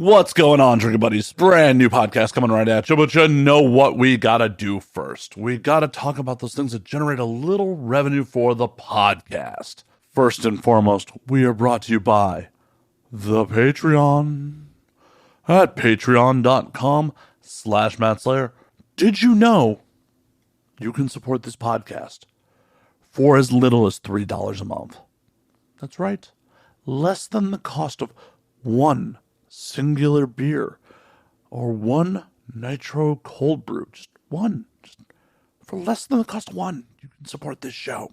What's going on, Drinking Buddies? Brand new podcast coming right at you, but you know what we gotta do first. We gotta talk about those things that generate a little revenue for the podcast. First and foremost, we are brought to you by the Patreon at patreon.com/MattSlayer. Did you know you can support this podcast for as little as $3 a month? That's right. Less than the cost of one singular beer or one nitro cold brew. Just one. Just for less than the cost of one, you can support this show.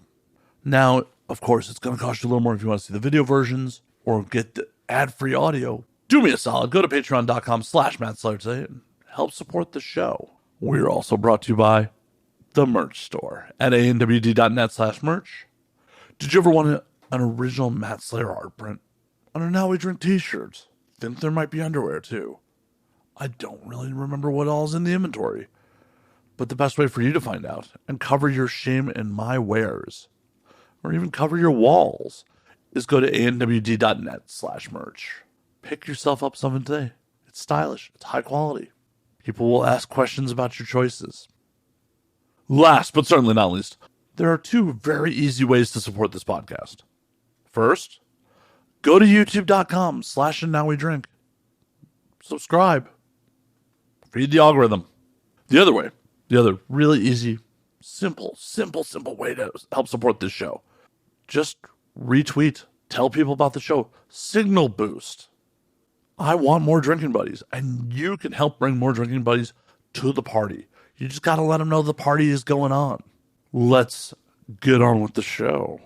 Now, of course, it's going to cost you a little more if you want to see the video versions or get the ad-free audio. Do me a solid. Go to patreon.com/MattSlayer today and help support the show. We're also brought to you by the merch store at anwd.net/merch. Did you ever want an original Matt Slayer art print on a Now We Drink t-shirt? Think there might be underwear too. I don't really remember what all's in the inventory, but the best way for you to find out and cover your shame in my wares, or even cover your walls, is go to anwd.net/merch. Pick yourself up something today. It's stylish. It's high quality. People will ask questions about your choices. Last, but certainly not least, there are two very easy ways to support this podcast. First, go to youtube.com/andnowwedrink. Subscribe. Feed the algorithm. The other way, the other really easy, simple way to help support this show. Just retweet. Tell people about the show. Signal boost. I want more drinking buddies, and you can help bring more drinking buddies to the party. You just got to let them know the party is going on. Let's get on with the show.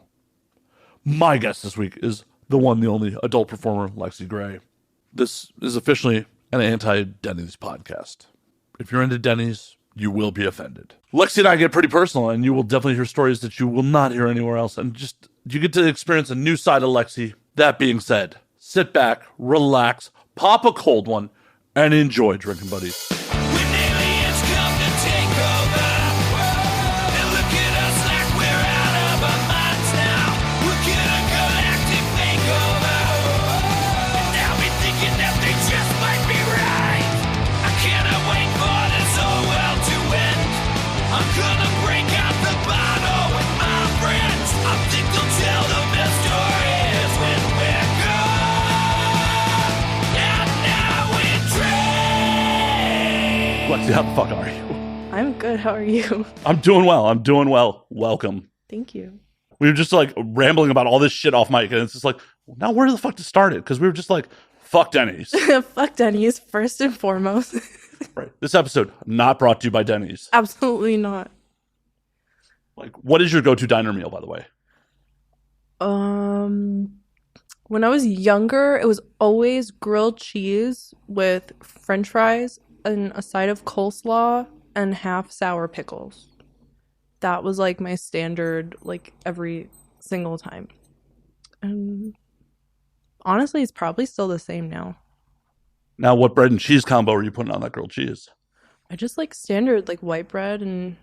My guest this week is the one, the only adult performer, Lexi Gray. This is officially an anti-Denny's podcast. If you're into Denny's, you will be offended. Lexi and I get pretty personal, and you will definitely hear stories that you will not hear anywhere else. And just, you get to experience a new side of Lexi. That being said, sit back, relax, pop a cold one, and enjoy, Drinking Buddies. Lexi, how the fuck are you? I'm good. How are you? I'm doing well. Welcome. Thank you. We were just like rambling about all this shit off mic, and it's just like, now where the fuck to start it? Because we were just like, fuck Denny's. Fuck Denny's, first and foremost. Right. This episode, not brought to you by Denny's. Absolutely not. Like, what is your go-to diner meal, by the way? When I was younger, it was always grilled cheese with French fries and a side of coleslaw and half sour pickles. That was like my standard, like every single time. And honestly, it's probably still the same now. Now, what bread and cheese combo are you putting on that grilled cheese? I just like standard, like white bread and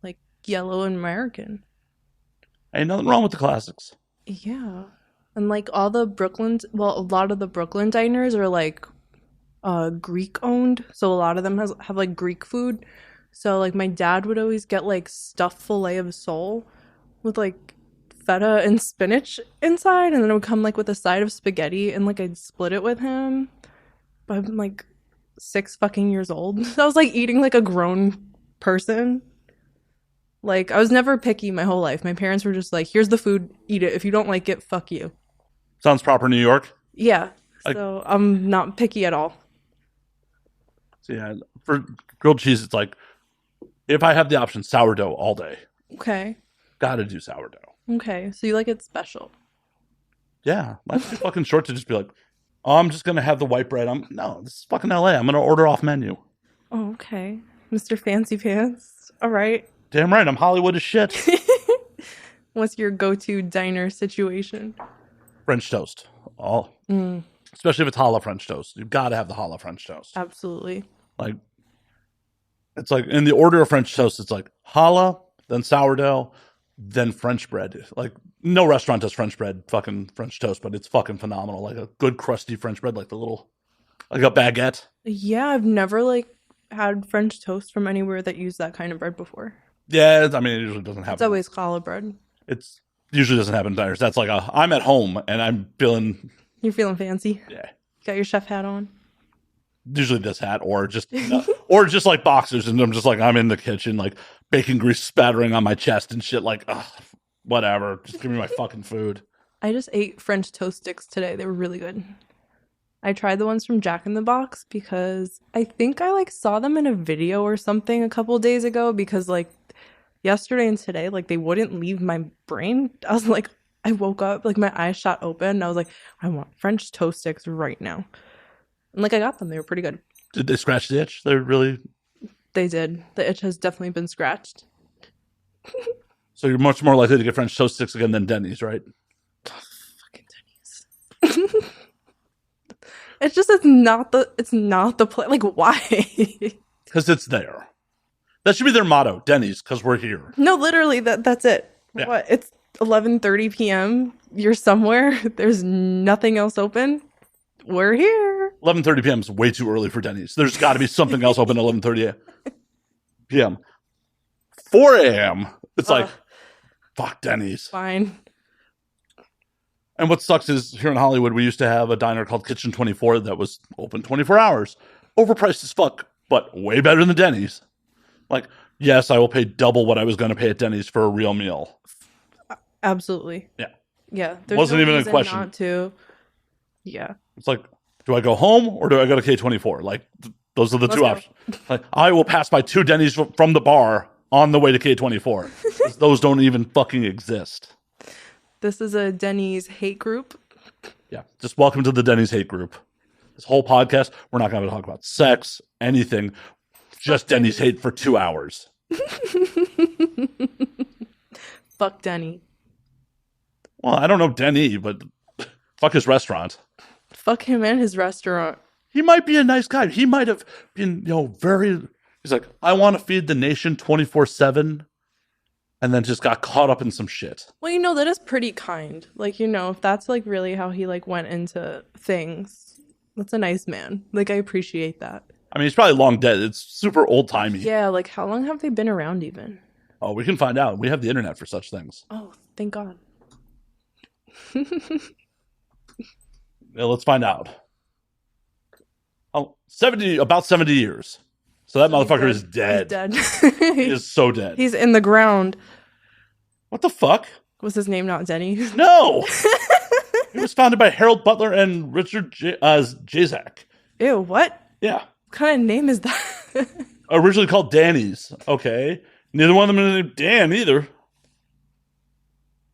like yellow and American. Ain't nothing wrong with the classics. Yeah. And like all the a lot of the Brooklyn diners are like Greek owned, so a lot of them have like Greek food. So like my dad would always get like stuffed filet of sole with like feta and spinach inside, and then it would come like with a side of spaghetti, and like I'd split it with him. But I'm like 6 fucking years old. So I was like eating like a grown person. Like I was never picky my whole life. My parents were just like, here's the food, eat it. If you don't like it, fuck you. Sounds proper New York. Yeah. So I'm not picky at all. So yeah, for grilled cheese, it's like, if I have the option, sourdough all day. Okay. Gotta do sourdough. Okay. So you like it special. Yeah. Life's too fucking short to just be like, oh, I'm just gonna have the white bread. No, this is fucking LA. I'm gonna order off menu. Oh, okay. Mr. Fancy Pants. All right. Damn right, I'm Hollywood as shit. What's your go-to diner situation? French toast. Especially if it's challah French toast. You've got to have the challah French toast. Absolutely. Like, it's like in the order of French toast, it's like challah, then sourdough, then French bread. Like, no restaurant does French bread, fucking French toast, but it's fucking phenomenal. Like a good crusty French bread, like the little Like a baguette. Yeah, I've never like had French toast from anywhere that used that kind of bread before. Yeah, I mean, it usually doesn't It's happen. always challah bread. It's usually doesn't happen in diners. That's like I'm at home and I'm feeling. You're feeling fancy. Yeah. Got your chef hat on. Usually this hat, or just like boxers, and I'm just like I'm in the kitchen, like bacon grease spattering on my chest and shit. Like, ugh, whatever. Just give me my fucking food. I just ate French toast sticks today. They were really good. I tried the ones from Jack in the Box because I think I like saw them in a video or something a couple days ago because like yesterday and today, like they wouldn't leave my brain. I was like, I woke up, like my eyes shot open and I was like, I want French toast sticks right now. And like I got them. They were pretty good. Did they scratch the itch? They're really. They did. The itch has definitely been scratched. So you're much more likely to get French toast sticks again than Denny's, right? Fucking Denny's. it's not the place. Like why? Because it's there. That should be their motto, Denny's, because we're here. No, literally that's it. Yeah. What? It's 11:30 p.m. You're somewhere. There's nothing else open. We're here. 11:30 p.m. is way too early for Denny's. There's got to be something else open at 11:30 p.m. 4 a.m. It's like, fuck Denny's. Fine. And what sucks is here in Hollywood, we used to have a diner called Kitchen 24 that was open 24 hours. Overpriced as fuck, but way better than Denny's. Like, yes, I will pay double what I was going to pay at Denny's for a real meal. Absolutely. Yeah. Yeah. Wasn't even a question. Not to. Yeah. It's like, do I go home or do I go to K24? Like, those are the two options. Like, I will pass by 2 Denny's from the bar on the way to K24. Those don't even fucking exist. This is a Denny's hate group. Yeah. Just welcome to the Denny's hate group. This whole podcast, we're not going to talk about sex, anything. Just Denny's hate for 2 hours. Fuck Denny. Well, I don't know Denny, but fuck his restaurant. Fuck him and his restaurant. He might be a nice guy. He might have been, very. He's like, I want to feed the nation 24/7, and then just got caught up in some shit. Well, that is pretty kind. Like, if that's like really how he like went into things, that's a nice man. Like, I appreciate that. I mean, he's probably long dead. It's super old timey. Yeah, like how long have they been around even? Oh, we can find out. We have the internet for such things. Oh, thank God. Yeah, let's find out. Oh, about 70 years. So that motherfucker is dead. He's dead. He is so dead. He's in the ground. What the fuck? Was his name not Denny? No. It was founded by Harold Butler and Richard Jazak. Ew, what? Yeah. What kind of name is that? Originally called Danny's. Okay. Neither one of them is named Dan either.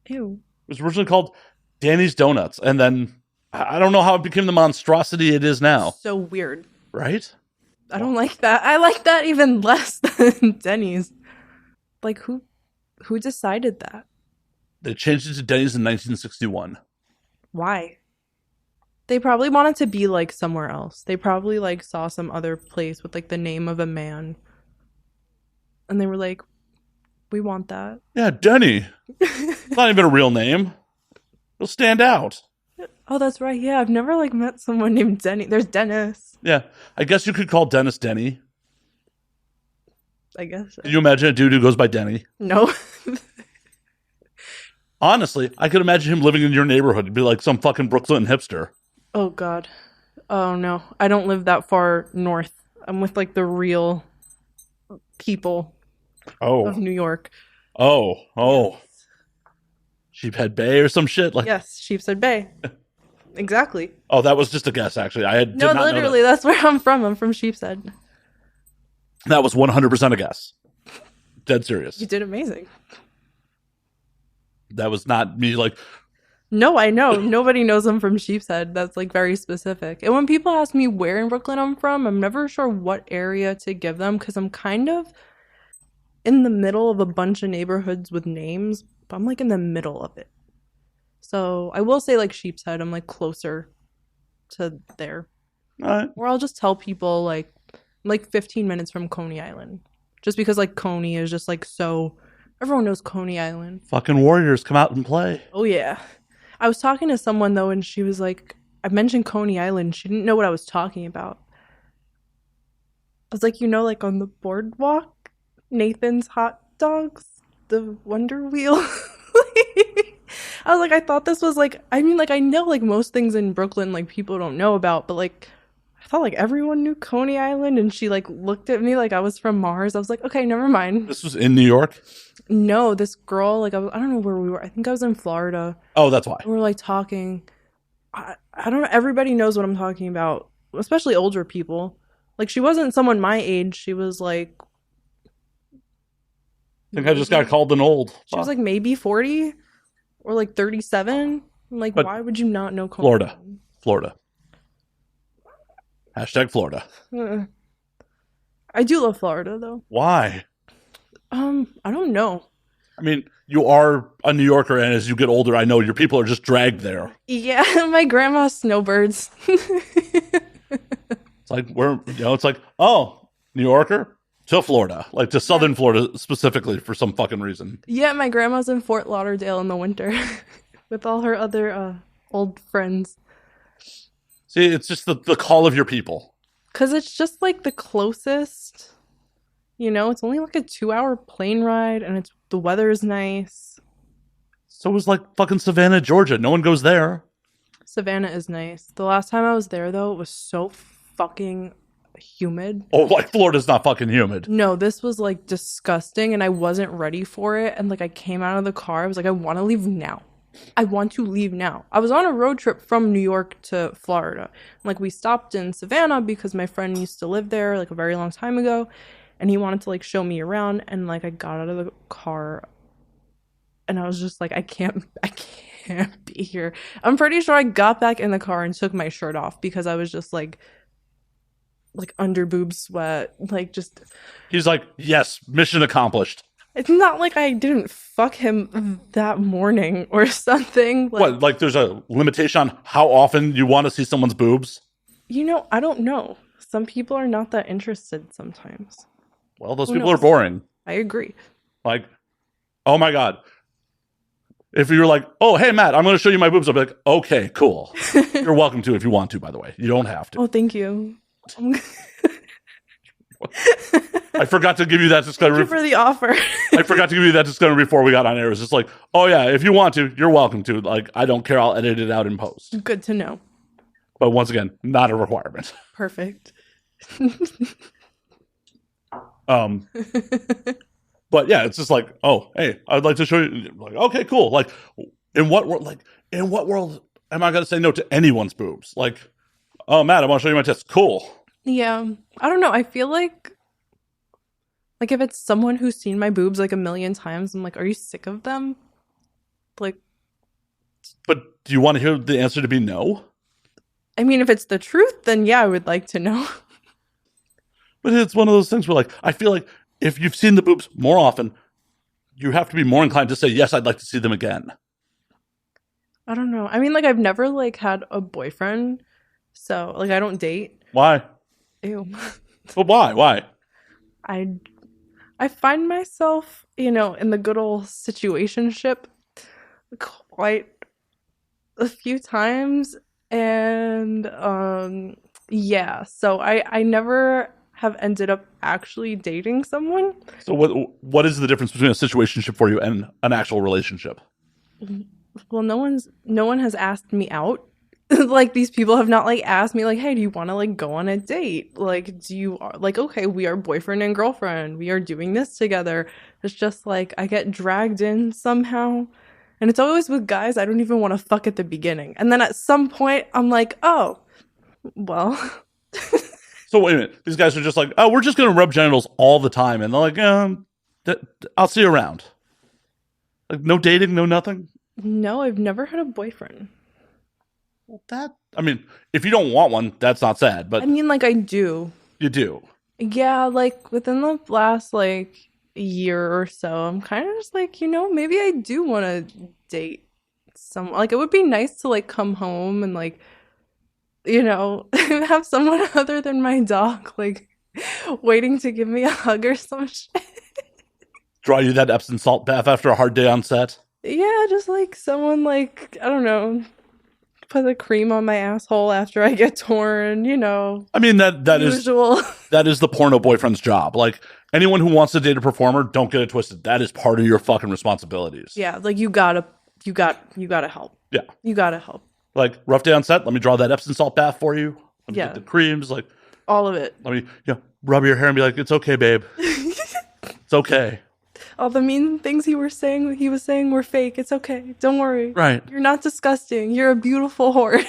Ew. It was originally called Danny's Donuts. And then I don't know how it became the monstrosity it is now. So weird. Right? I don't like that. I like that even less than Denny's. Like, who decided that? They changed it to Denny's in 1961. Why? They probably wanted to be like somewhere else. They probably like saw some other place with like the name of a man. And they were like, we want that. Yeah, Denny. It's not even a real name. It'll stand out. Oh, that's right. Yeah, I've never like met someone named Denny. There's Dennis. Yeah, I guess you could call Dennis Denny. I guess so. Can you imagine a dude who goes by Denny? No. Honestly, I could imagine him living in your neighborhood. He'd be like some fucking Brooklyn hipster. Oh, God. Oh, no. I don't live that far north. I'm with like the real people of New York. Oh. Sheephead Bay or some shit? Yes, Sheepshead Bay. Exactly. Oh, that was just a guess, actually. No, literally, that's where I'm from. I'm from Sheepshead. That was 100% a guess. Dead serious. You did amazing. That was not me like... No, I know. Nobody knows I'm from Sheepshead. That's like very specific. And when people ask me where in Brooklyn I'm from, I'm never sure what area to give them because I'm kind of in the middle of a bunch of neighborhoods with names, but I'm like in the middle of it. So I will say like Sheepshead, I'm like closer to there. All right. Or I'll just tell people like 15 minutes from Coney Island. Just because like Coney is just like so... Everyone knows Coney Island. Fucking Warriors come out and play. Oh, yeah. I was talking to someone, though, and she was like, I mentioned Coney Island. She didn't know what I was talking about. I was like, like on the boardwalk, Nathan's hot dogs, the Wonder Wheel. I was like, I thought this was like, I mean, like, I know like most things in Brooklyn, like people don't know about, but like, I thought like everyone knew Coney Island, and she like looked at me like I was from Mars. I was like, okay, never mind. This was in New York? No, this girl, like, I don't know where we were. I think I was in Florida. Oh, that's why. We were like talking. I don't know. Everybody knows what I'm talking about, especially older people. Like, she wasn't someone my age. She was like, I think I just got called an old. she was like maybe 40 or like 37. I'm like, But why would you not know Coney Florida. Island? Florida. Hashtag Florida. I do love Florida though. Why? I don't know. I mean, you are a New Yorker, and as you get older, I know your people are just dragged there. Yeah, my grandma's snowbirds. It's like it's like, oh, New Yorker to Florida, like to Southern Florida specifically for some fucking reason. Yeah, my grandma's in Fort Lauderdale in the winter with all her other old friends. See, it's just the call of your people. Because it's just like the closest, it's only like a 2-hour plane ride, and the weather is nice. So it was like fucking Savannah, Georgia. No one goes there. Savannah is nice. The last time I was there, though, it was so fucking humid. Oh, like Florida's not fucking humid. No, this was like disgusting, and I wasn't ready for it. And like I came out of the car, I was like, I want to leave now. I want to leave now. I was on a road trip from New York to Florida. Like, we stopped in Savannah because my friend used to live there like a very long time ago, and he wanted to like show me around. And like I got out of the car and I was just like, I can't be here. I'm pretty sure I got back in the car and took my shirt off because I was just like under boob sweat, like just. He's like, yes, mission accomplished. It's not like I didn't fuck him that morning or something. What, like there's a limitation on how often you want to see someone's boobs? I don't know. Some people are not that interested sometimes. Well, those people are boring. I agree. Like, oh my God. If you're like, oh, hey, Matt, I'm going to show you my boobs, I'll be like, okay, cool. You're welcome to if you want to, by the way. You don't have to. Oh, thank you. I forgot to give you that disclaimer. Thank you for the offer. I forgot to give you that disclaimer before we got on air. It's just like, oh yeah, if you want to, you're welcome to. Like, I don't care. I'll edit it out in post. Good to know. But once again, not a requirement. Perfect. But yeah, it's just like, oh, hey, I'd like to show you. Like, okay, cool. Like, in what world am I going to say no to anyone's boobs? Like, oh, Matt, I want to show you my tits. Cool. Yeah, I don't know. I feel like if it's someone who's seen my boobs like a million times, I'm like, are you sick of them? Like, but do you want to hear the answer to be no? I mean, if it's the truth, then yeah, I would like to know. But it's one of those things where, like, I feel like if you've seen the boobs more often, you have to be more inclined to say, yes, I'd like to see them again. I don't know. I mean, like, I've never, like, had a boyfriend, so, like, I don't date. Why? Ew. But why? Why? I find myself, in the good old situationship quite a few times, and, yeah, so I never have ended up actually dating someone. So what is the difference between a situationship for you and an actual relationship? Well, no one has asked me out. Like, these people have not like asked me like, hey, do you want to like go on a date? Like, do you like, okay, we are boyfriend and girlfriend, we are doing this together. It's just like I get dragged in somehow, and it's always with guys I don't even want to fuck at the beginning, and then at some point I'm like, oh well. So wait a minute, these guys are just like, oh, we're just gonna rub genitals all the time, and they're like, I'll see you around. Like, no dating, no nothing. No, I've never had a boyfriend. Well, I mean, if you don't want one, that's not sad, but... I mean, like, I do. You do? Yeah, like, within the last, like, year or so, I'm kind of just like, maybe I do want to date someone. Like, it would be nice to, like, come home and, like, have someone other than my dog, like, waiting to give me a hug or some shit. Draw you that Epsom salt bath after a hard day on set? Yeah, just, like, someone, like, I don't know... put the cream on my asshole after I get torn, you know. I mean, that is Usual. that is the porno boyfriend's job. Like, anyone who wants to date a performer, don't get it twisted. That is part of your fucking responsibilities. Yeah, like you gotta help. Yeah. You gotta help. Like, rough day on set, let me draw that Epsom salt bath for you. Let me Yeah. get the creams, like, All of it. let me, rub your hair and be like, it's okay, babe. It's okay. All the mean things he was saying were fake. It's okay. Don't worry. Right. You're not disgusting. You're a beautiful whore.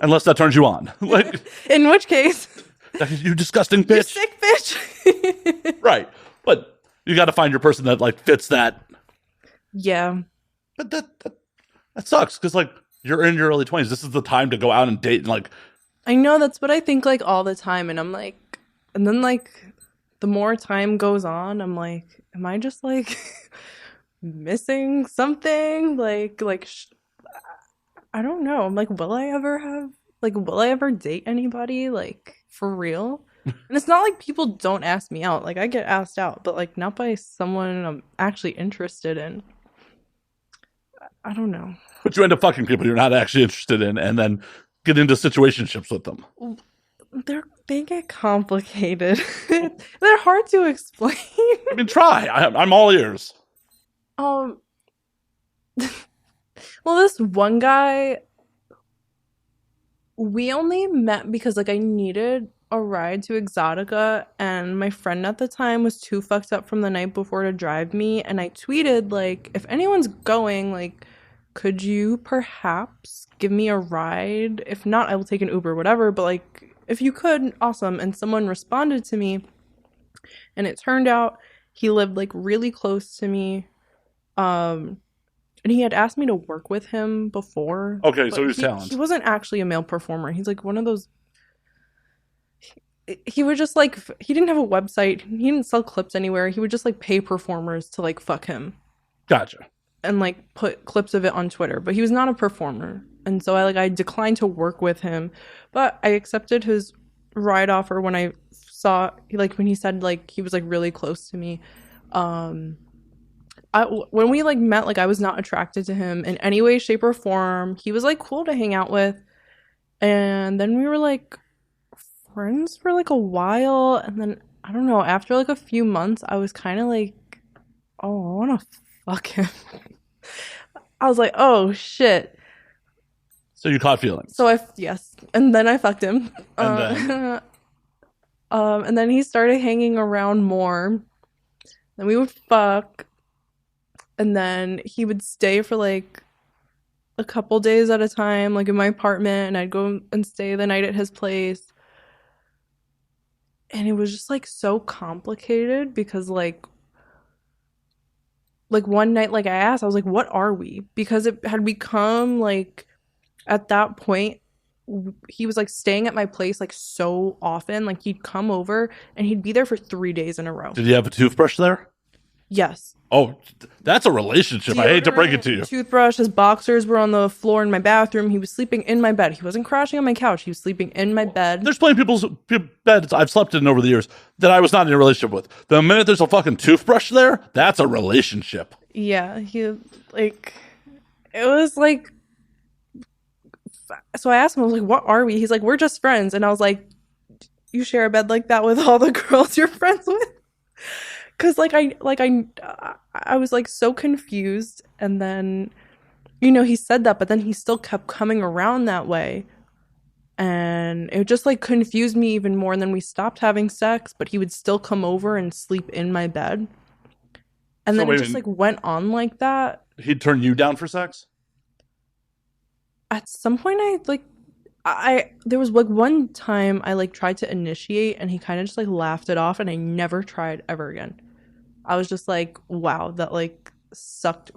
Unless that turns you on. Like, In which case, you disgusting you bitch. sick bitch. Right. But you got to find your person that, like, fits that. Yeah. But that sucks, because, like, you're in your early 20s. This is the time to go out and date and, like... I know, that's what I think, like, all the time. And I'm like... And then, like, the more time goes on, I'm like, am I just, like, missing something? I don't know. I'm like, will I ever date anybody? Like, for real? And it's not like people don't ask me out. Like, I get asked out, but, like, not by someone I'm actually interested in. I don't know. But you end up fucking people you're not actually interested in, and then get into situationships with them. They get complicated. They're hard to explain. I mean, try. I'm all ears. Well, this one guy, we only met because, like, I needed a ride to Exotica, and my friend at the time was too fucked up from the night before to drive me, and I tweeted, like, if anyone's going, like, could you perhaps give me a ride? If not, I will take an Uber, whatever, but, like, if you could, awesome. And someone responded to me, and it turned out he lived, like, really close to me, and he had asked me to work with him before. Okay, so he's talented. He wasn't actually a male performer. He's, like, one of those... He would just, like... He didn't have a website. He didn't sell clips anywhere. He would just, like, pay performers to, like, fuck him. Gotcha. And, like, put clips of it on Twitter. But he was not a performer. And so I declined to work with him. But I accepted his ride offer when I saw... Like, when he said, like, he was, like, really close to me. When we, like, met, like, I was not attracted to him in any way, shape, or form. He was, like, cool to hang out with. And then we were, like, friends for, like, a while. And then, I don't know, after, like, a few months, I was kind of like, oh, I want to fuck him. I was like, oh, shit. So you caught feelings. Yes. And then I fucked him. And and then he started hanging around more. Then we would fuck. And then he would stay for, like, a couple days at a time, like, in my apartment. And I'd go and stay the night at his place. And it was just, like, so complicated because, like, one night, like, I asked, I was like, what are we? Because it had become, like, at that point, he was, like, staying at my place, like, so often. Like, he'd come over and he'd be there for 3 days in a row. Did he have a toothbrush there? Yes. Oh, that's a relationship. I hate to break it to you. Toothbrush, his boxers were on the floor in my bathroom. He was sleeping in my bed. He wasn't crashing on my couch. He was sleeping in my bed. There's plenty of people's beds I've slept in over the years that I was not in a relationship with. The minute there's a fucking toothbrush there, that's a relationship. Yeah, it was like, so I asked him, I was like, what are we? He's like, we're just friends. And I was like, you share a bed like that with all the girls you're friends with? Because, I was, like, so confused. And then, you know, he said that, but then he still kept coming around that way. And it just, like, confused me even more. And then we stopped having sex, but he would still come over and sleep in my bed. And then it just, like, went on like that. He'd turn you down for sex? At some point, there was, like, one time I, like, tried to initiate, and he kind of just, like, laughed it off, and I never tried ever again. I was just like, wow, that, like, sucked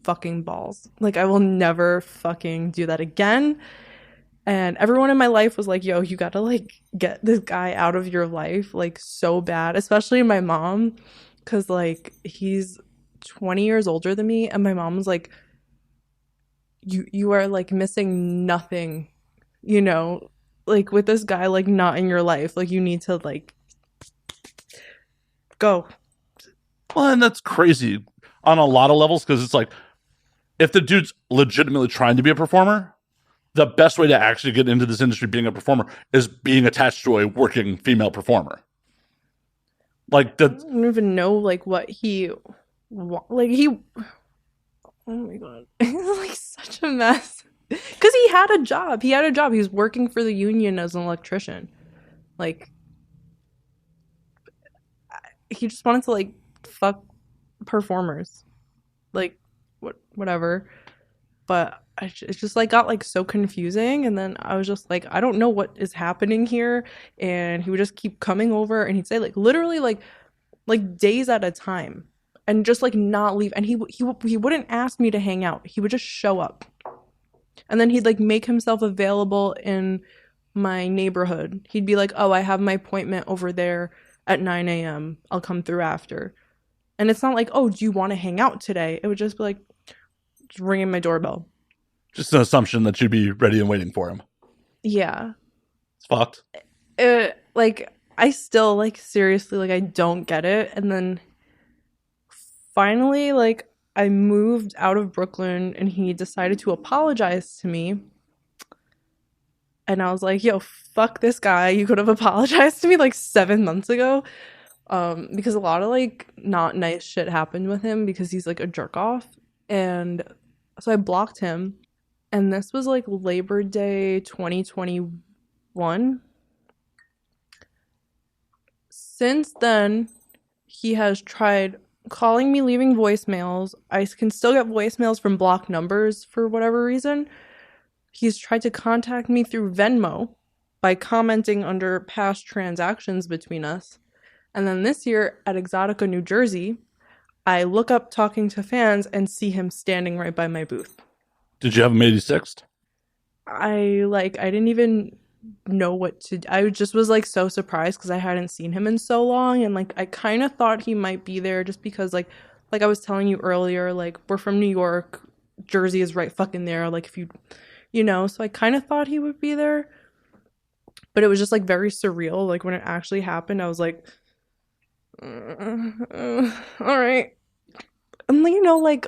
fucking balls. Like, I will never fucking do that again. And everyone in my life was like, yo, you gotta, like, get this guy out of your life, like, so bad. Especially my mom, because, like, he's 20 years older than me, and my mom was like, you are, like, missing nothing, you know, like, with this guy, like, not in your life. Like, you need to, like, go. Well, and that's crazy on a lot of levels, because it's like, if the dude's legitimately trying to be a performer, the best way to actually get into this industry being a performer is being attached to a working female performer. Like I that. don't even know like what he like he oh my god. It's like such a mess. Cuz he had a job. He had a job. He was working for the union as an electrician. Like he just wanted to like fuck performers. Like whatever. But it just like got like so confusing, and then I was just like, I don't know what is happening here. And he would just keep coming over, and he'd say like literally like days at a time, and just like not leave. And he wouldn't ask me to hang out. He would just show up, and then he'd like make himself available in my neighborhood. He'd be like, oh, I have my appointment over there at 9 a.m. I'll come through after. And it's not like, oh, do you want to hang out today? It would just be like, just ringing my doorbell. Just an assumption that you'd be ready and waiting for him. Yeah. It's fucked. Like, I still, like, seriously, like, I don't get it. And then finally, like, I moved out of Brooklyn and he decided to apologize to me. And I was like, yo, fuck this guy. You could have apologized to me like 7 months ago. Because a lot of, like, not nice shit happened with him because he's, like, a jerk off. And so I blocked him. And this was like Labor Day 2021. Since then, he has tried calling me, leaving voicemails. I can still get voicemails from blocked numbers for whatever reason. He's tried to contact me through Venmo by commenting under past transactions between us. And then this year at Exotica, New Jersey, I look up talking to fans and see him standing right by my booth. Did you have him 86th? I didn't even know what to do. I just was like so surprised because I hadn't seen him in so long, and like I kind of thought he might be there just because like I was telling you earlier, like we're from New York, Jersey is right fucking there, like if you know, so I kind of thought he would be there. But it was just like very surreal. Like when it actually happened, I was like all right. And you know, like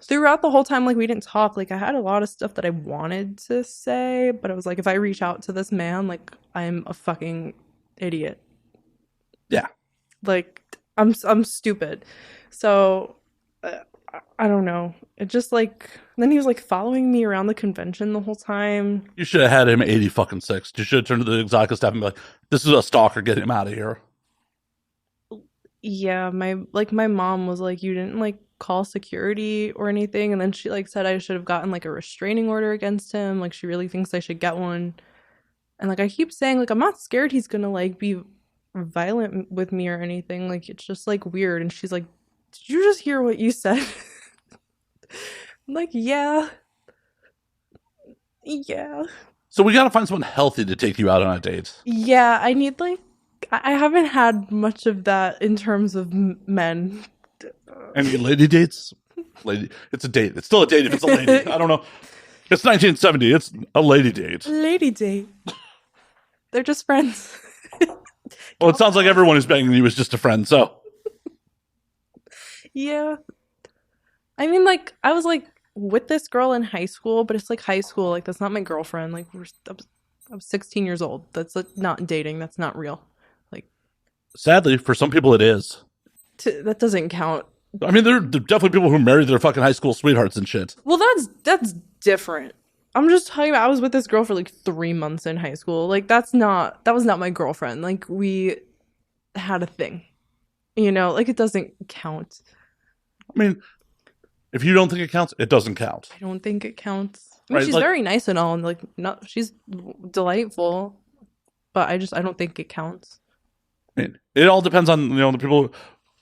throughout the whole time, like we didn't talk, like I had a lot of stuff that I wanted to say, but I was like, if I reach out to this man, like I'm a fucking idiot. Yeah. Like I'm stupid. So I don't know. It just like then he was like following me around the convention the whole time. You should have had him 80 fucking 6. You should have turned to the Exotica staff and be like, this is a stalker, get him out of here. Yeah, my mom was like, you didn't like call security or anything, and then she like said I should have gotten like a restraining order against him. Like she really thinks I should get one. And like I keep saying, like I'm not scared he's gonna like be violent with me or anything. Like it's just like weird. And she's like, did you just hear what you said? I'm like, yeah. So we gotta find someone healthy to take you out on a date. Yeah, I need like I haven't had much of that in terms of men. Any lady dates? Lady, it's a date. It's still a date if it's a lady. I don't know. It's 1970. It's a lady date. Lady date. They're just friends. Well, it sounds like everyone who's banging you is just a friend, so. Yeah. I mean, like, I was like with this girl in high school, but it's like high school. Like, that's not my girlfriend. Like, I was 16 years old. That's like, not dating. That's not real. Like, sadly, for some people, it is. That doesn't count. I mean, there are definitely people who married their fucking high school sweethearts and shit. Well, that's different. I'm just talking about I was with this girl for like 3 months in high school. Like that was not my girlfriend. Like we had a thing. You know, like it doesn't count. I mean, if you don't think it counts, it doesn't count. I don't think it counts. I mean, right, she's like, very nice and all, and like not she's delightful, but I don't think it counts. I mean, it all depends on the people.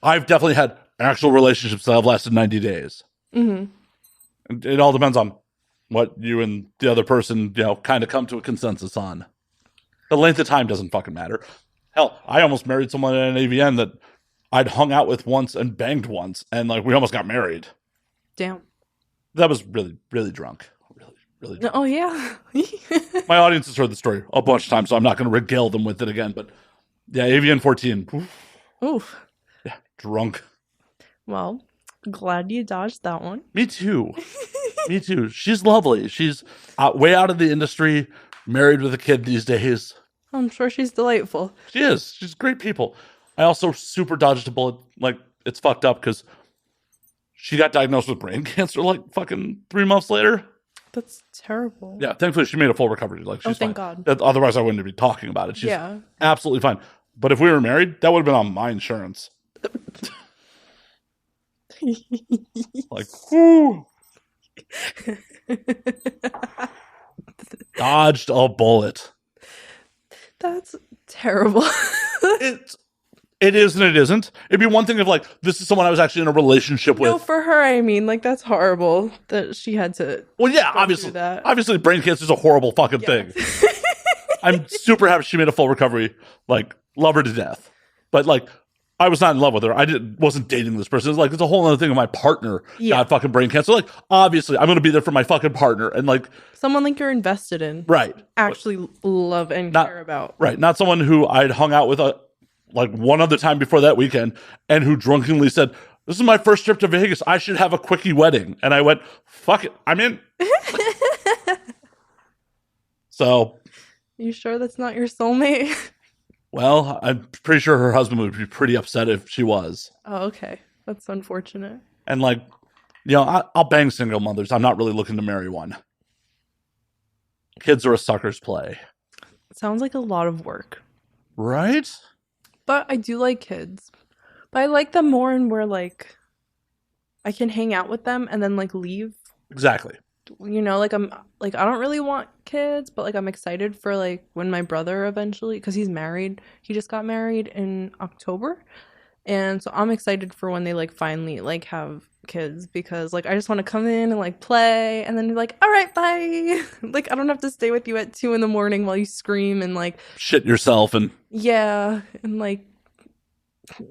I've definitely had actual relationships that have lasted 90 days. Mm-hmm. It all depends on what you and the other person, kind of come to a consensus on. The length of time doesn't fucking matter. Hell, I almost married someone at an AVN that I'd hung out with once and banged once, and like we almost got married. Damn. That was really, really drunk. Really drunk. Oh, yeah. My audience has heard the story a bunch of times, so I'm not going to regale them with it again. But yeah, AVN 14. Oof. Yeah, drunk. Well, glad you dodged that one. Me too. Me too. She's lovely. She's way out of the industry, married with a kid these days. I'm sure she's delightful. She is. She's great people. I also super dodged a bullet. Like, it's fucked up because she got diagnosed with brain cancer like fucking 3 months later. That's terrible. Yeah, thankfully she made a full recovery. Like, she's thank fine. God. Otherwise, I wouldn't be talking about it. She's Yeah. absolutely fine. But if we were married, that would have been on my insurance. Like, whoo. Dodged a bullet. That's terrible. It is and it isn't. It'd be one thing if, like, this is someone I was actually in a relationship with. No, for her, I mean, like, that's horrible that she had to. Well, yeah, go obviously. through that. Obviously, brain cancer is a horrible fucking thing. I'm super happy she made a full recovery. Like, love her to death. But, like, I was not in love with her. Wasn't dating this person. It's like, it's a whole other thing of my partner got fucking brain cancer. Like, obviously, I'm going to be there for my fucking partner. And, like, someone like you're invested in. Right. Actually love and care about. Right. Not someone who I'd hung out with like one other time before that weekend and who drunkenly said, "This is my first trip to Vegas. I should have a quickie wedding." And I went, "Fuck it. I'm in." So. You sure that's not your soulmate? Well, I'm pretty sure her husband would be pretty upset if she was. Oh, okay. That's unfortunate. And, like, you know, I'll bang single mothers. I'm not really looking to marry one. Kids are a sucker's play. Sounds like a lot of work. Right? But I do like kids. But I like them more and where, like, I can hang out with them and then, like, leave. Exactly. You know, like, I don't really want kids, but, like, I'm excited for, like, when my brother eventually, because he's married. He just got married in October. And so I'm excited for when they, like, finally, like, have kids, because, like, I just want to come in and, like, play and then be like, all right, bye. Like, I don't have to stay with you at 2 a.m. while you scream and, like, shit yourself and and, like,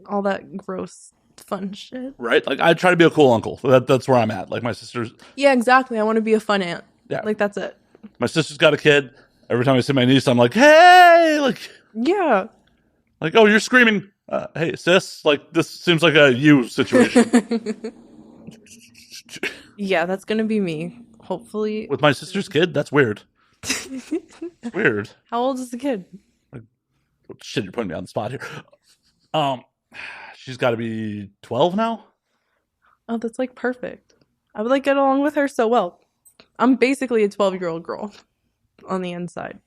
all that gross fun shit. Right? Like, I try to be a cool uncle. That's where I'm at. Like, my sister's. Yeah, exactly. I want to be a fun aunt. Yeah. Like, that's it. My sister's got a kid. Every time I see my niece, I'm like, hey, like. Yeah. Like, oh, you're screaming. Hey, sis. Like, this seems like a you situation. Yeah, that's gonna be me. Hopefully. With my sister's kid? That's weird. Weird. How old is the kid? Like, shit, you're putting me on the spot here. She's got to be 12 now. Oh, that's, like, perfect. I would, like, get along with her so well. I'm basically a 12-year-old girl on the inside.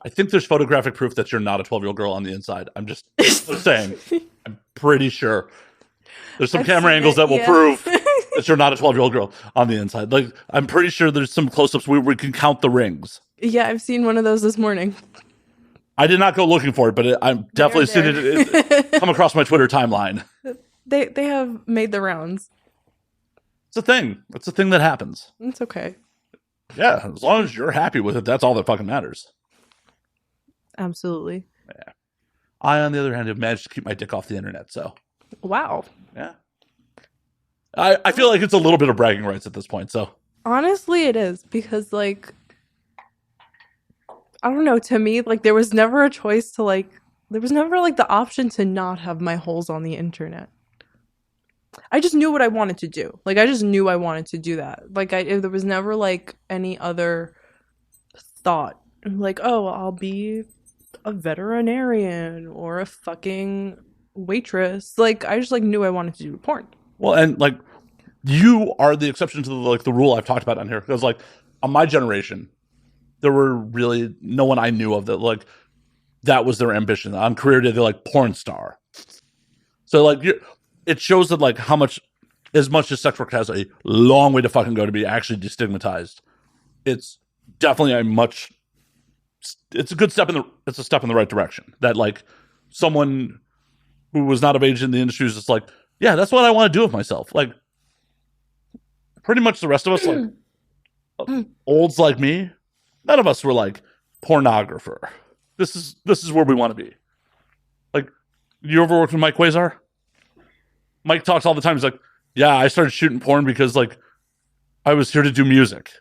I think there's photographic proof that you're not a 12-year-old girl on the inside. I'm just saying. I'm pretty sure. There's some camera angles that will prove that you're not a 12-year-old girl on the inside. Like, I'm pretty sure there's some close-ups where we can count the rings. Yeah, I've seen one of those this morning. I did not go looking for it, but I'm definitely seen it come across my Twitter timeline. They have made the rounds. It's a thing. It's a thing that happens. It's okay. Yeah, as long as you're happy with it, that's all that fucking matters. Absolutely. Yeah. I, on the other hand, have managed to keep my dick off the internet, so. Wow. Yeah. I feel like it's a little bit of bragging rights at this point, so. Honestly, it is, because, like, I don't know, to me, like, there was never a choice to, like, there was never, like, the option to not have my holes on the internet. I just knew what I wanted to do. Like, I just knew I wanted to do that. Like, there was never, like, any other thought. Like, oh, I'll be a veterinarian or a fucking waitress. Like, I just, like, knew I wanted to do porn. Well, and, like, you are the exception to the rule I've talked about on here. Because, like, on my generation, there were really no one I knew of that, like, that was their ambition. On Career Day, they're like, porn star. So, like, it shows that, like, how much, as much as sex work has a long way to fucking go to be actually destigmatized, it's definitely it's a good step it's a step in the right direction. That, like, someone who was not of age in the industry is just like, yeah, that's what I want to do with myself. Like, pretty much the rest of us, like, olds like me, none of us were like pornographer. This is where we want to be. Like, you ever worked with Mike Quasar? Mike talks all the time. He's like, yeah, I started shooting porn because, like, I was here to do music.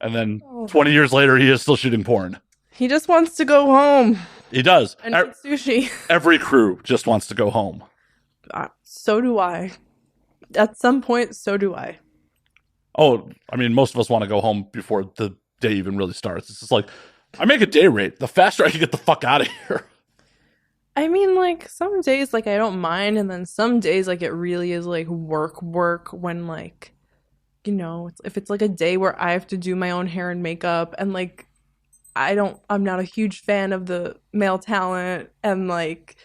And then 20 years later, he is still shooting porn. He just wants to go home. He does. And eat sushi. Every crew just wants to go home. So do I. At some point, so do I. Oh, I mean, most of us want to go home before the day even really starts. It's just like, I make a day rate. The faster I can get the fuck out of here. I mean, like, some days, like, I don't mind, and then some days, like, it really is, like, work when, like, if it's, like, a day where I have to do my own hair and makeup, and, like, I'm not a huge fan of the male talent, and, like,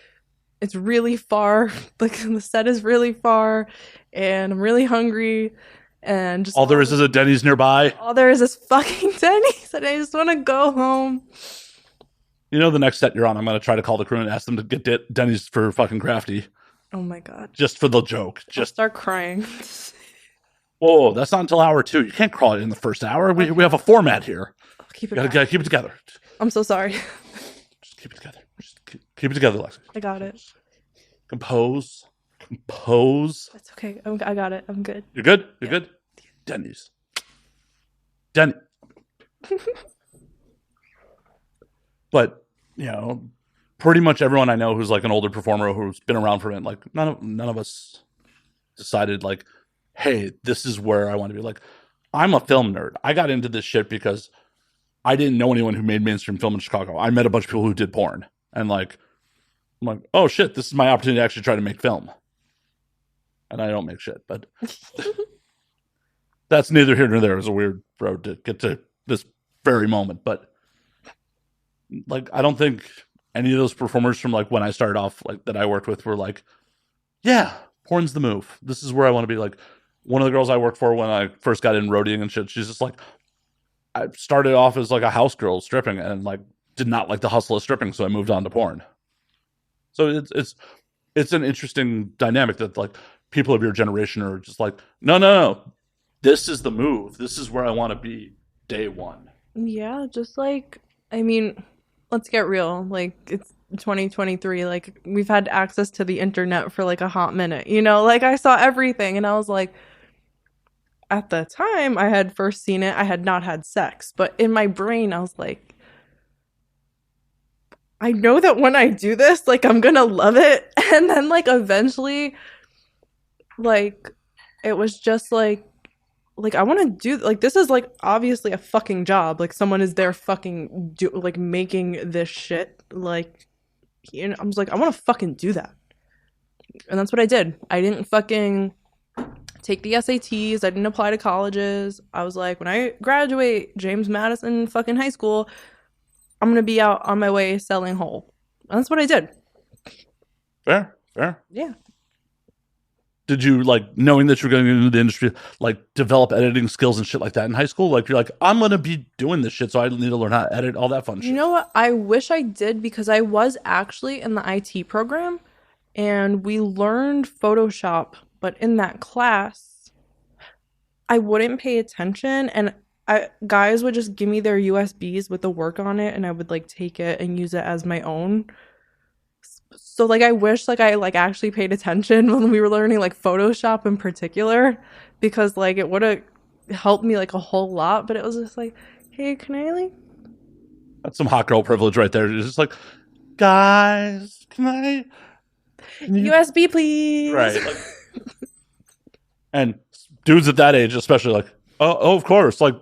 it's really far, like, the set is really far, and I'm really hungry, and just All there is a Denny's nearby. all there is fucking Denny's, and I just want to go home. You know, the next set you're on, I'm going to try to call the crew and ask them to get Denny's for fucking Crafty. Oh my god. Just for the joke. I'll start crying. Whoa, that's not until hour 2. You can't crawl it in the first hour. We have a format here. I'll keep it gotta keep it together. I'm so sorry. Just keep it together. Just keep it together, Lexi. I got it. Compose. It's okay. I got it. I'm good. You're good? You're good? Denny's. But, pretty much everyone I know who's like an older performer who's been around for it, like none of us decided like, hey, this is where I want to be. Like, I'm a film nerd. I got into this shit because I didn't know anyone who made mainstream film in Chicago. I met a bunch of people who did porn. And like, I'm like, oh shit, this is my opportunity to actually try to make film. And I don't make shit, but that's neither here nor there. It was a weird road to get to this very moment. But like, I don't think any of those performers from like when I started off, like that I worked with, were like, yeah, porn's the move. This is where I want to be. Like, one of the girls I worked for when I first got in roadieing and shit, she's just like, I started off as like a house girl stripping and like did not like the hustle of stripping, so I moved on to porn. So it's an interesting dynamic that like people of your generation are just like, no, this is the move. This is where I want to be day one. Yeah, just like, I mean, let's get real. Like, it's 2023. Like, we've had access to the internet for like a hot minute. Like, I saw everything, and I was like, at the time I had first seen it, I had not had sex, but in my brain I was like, I know that when I do this, like, I'm gonna love it. And then like eventually, like, it was just like I want to do, like, this is like obviously a fucking job. Like, someone is there fucking like making this shit. Like, I was like, I want to fucking do that. And that's what I did. I didn't fucking take the SATs. I didn't apply to colleges. I was like, when I graduate James Madison fucking high school, I'm going to be out on my way selling whole. And that's what I did. Fair. Yeah. Did you, like, knowing that you're going into the industry, like, develop editing skills and shit like that in high school? Like, you're like, I'm going to be doing this shit, so I need to learn how to edit, all that fun shit. You know what? I wish I did, because I was actually in the IT program, and we learned Photoshop, but in that class, I wouldn't pay attention, and guys would just give me their USBs with the work on it, and I would like take it and use it as my own. So like, I wish like I like actually paid attention when we were learning like Photoshop in particular, because like it would have helped me like a whole lot. But it was just like, hey, can I like? That's some hot girl privilege right there. It's just like, guys, can USB, please. Right. Like, and dudes at that age, especially, like, oh, of course, like,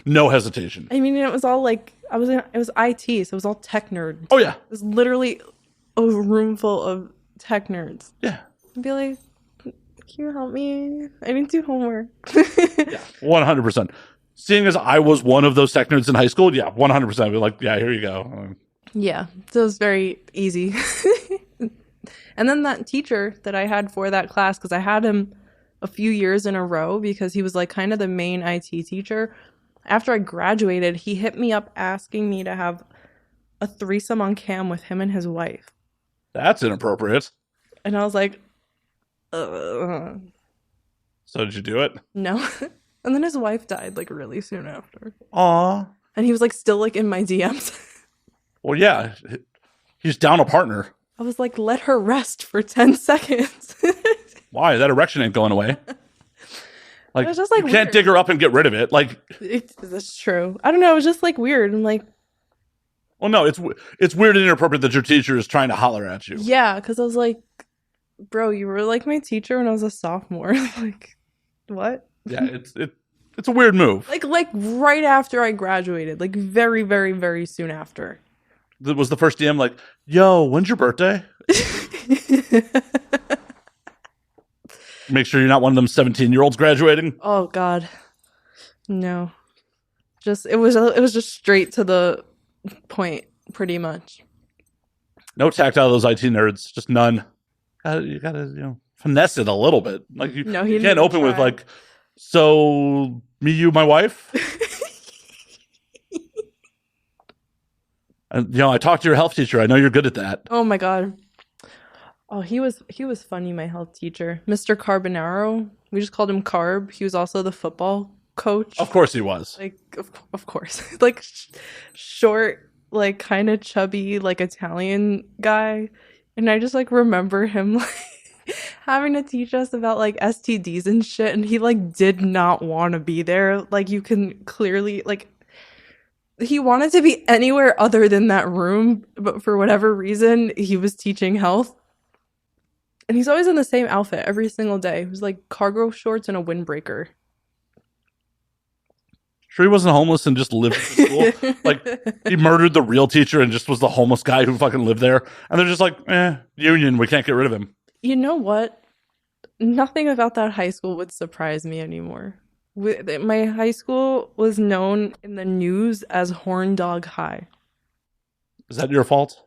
no hesitation. I mean, it was all like, it was IT, so it was all tech nerds. Oh yeah, it was literally a room full of tech nerds. Yeah. I'd be like, can you help me? I didn't do homework. Yeah, 100%. Seeing as I was one of those tech nerds in high school, yeah, 100%. I'd be like, yeah, here you go. Yeah, so it was very easy. And then that teacher that I had for that class, because I had him a few years in a row because he was like kind of the main IT teacher. After I graduated, he hit me up asking me to have a threesome on cam with him and his wife. That's inappropriate. And I was like, So did you do it? No. And then his wife died like really soon after. Aw. And he was like still like in my DMs. Well, yeah. He's down a partner. I was like, let her rest for 10 seconds. Why? That erection ain't going away. Like, it was just like you can't dig her up and get rid of it. Like, that's true. I don't know. It was just like weird. I'm like, well, no, it's weird and inappropriate that your teacher is trying to holler at you. Yeah, because I was like, Bro, you were like my teacher when I was a sophomore. Like, what? Yeah, it's a weird move. Like right after I graduated, like very, very, very soon after. That was the first DM like, yo, when's your birthday? Make sure you're not one of them 17-year-olds graduating. Oh God, no. Just it was just straight to the point, pretty much. No tact out of those IT nerds, just none. You gotta, finesse it a little bit. Like No, you he can't didn't open with try. like, so me, you, my wife. And I talked to your health teacher. I know you're good at that. Oh my God. Oh, he was funny, my health teacher, Mr. Carbonaro. We just called him Carb. He was also the football coach. Of course he was. Like, of course, like short, like kind of chubby, like Italian guy, and I just like remember him like having to teach us about like STDs and shit, and he like did not want to be there. Like you can clearly like he wanted to be anywhere other than that room, but for whatever reason, he was teaching health. And he's always in the same outfit every single day. It was like cargo shorts and a windbreaker. Sure he wasn't homeless and just lived at the school? Like, he murdered the real teacher and just was the homeless guy who fucking lived there. And they're just like, union, we can't get rid of him. You know what? Nothing about that high school would surprise me anymore. My high school was known in the news as Horn Dog High. Is that your fault?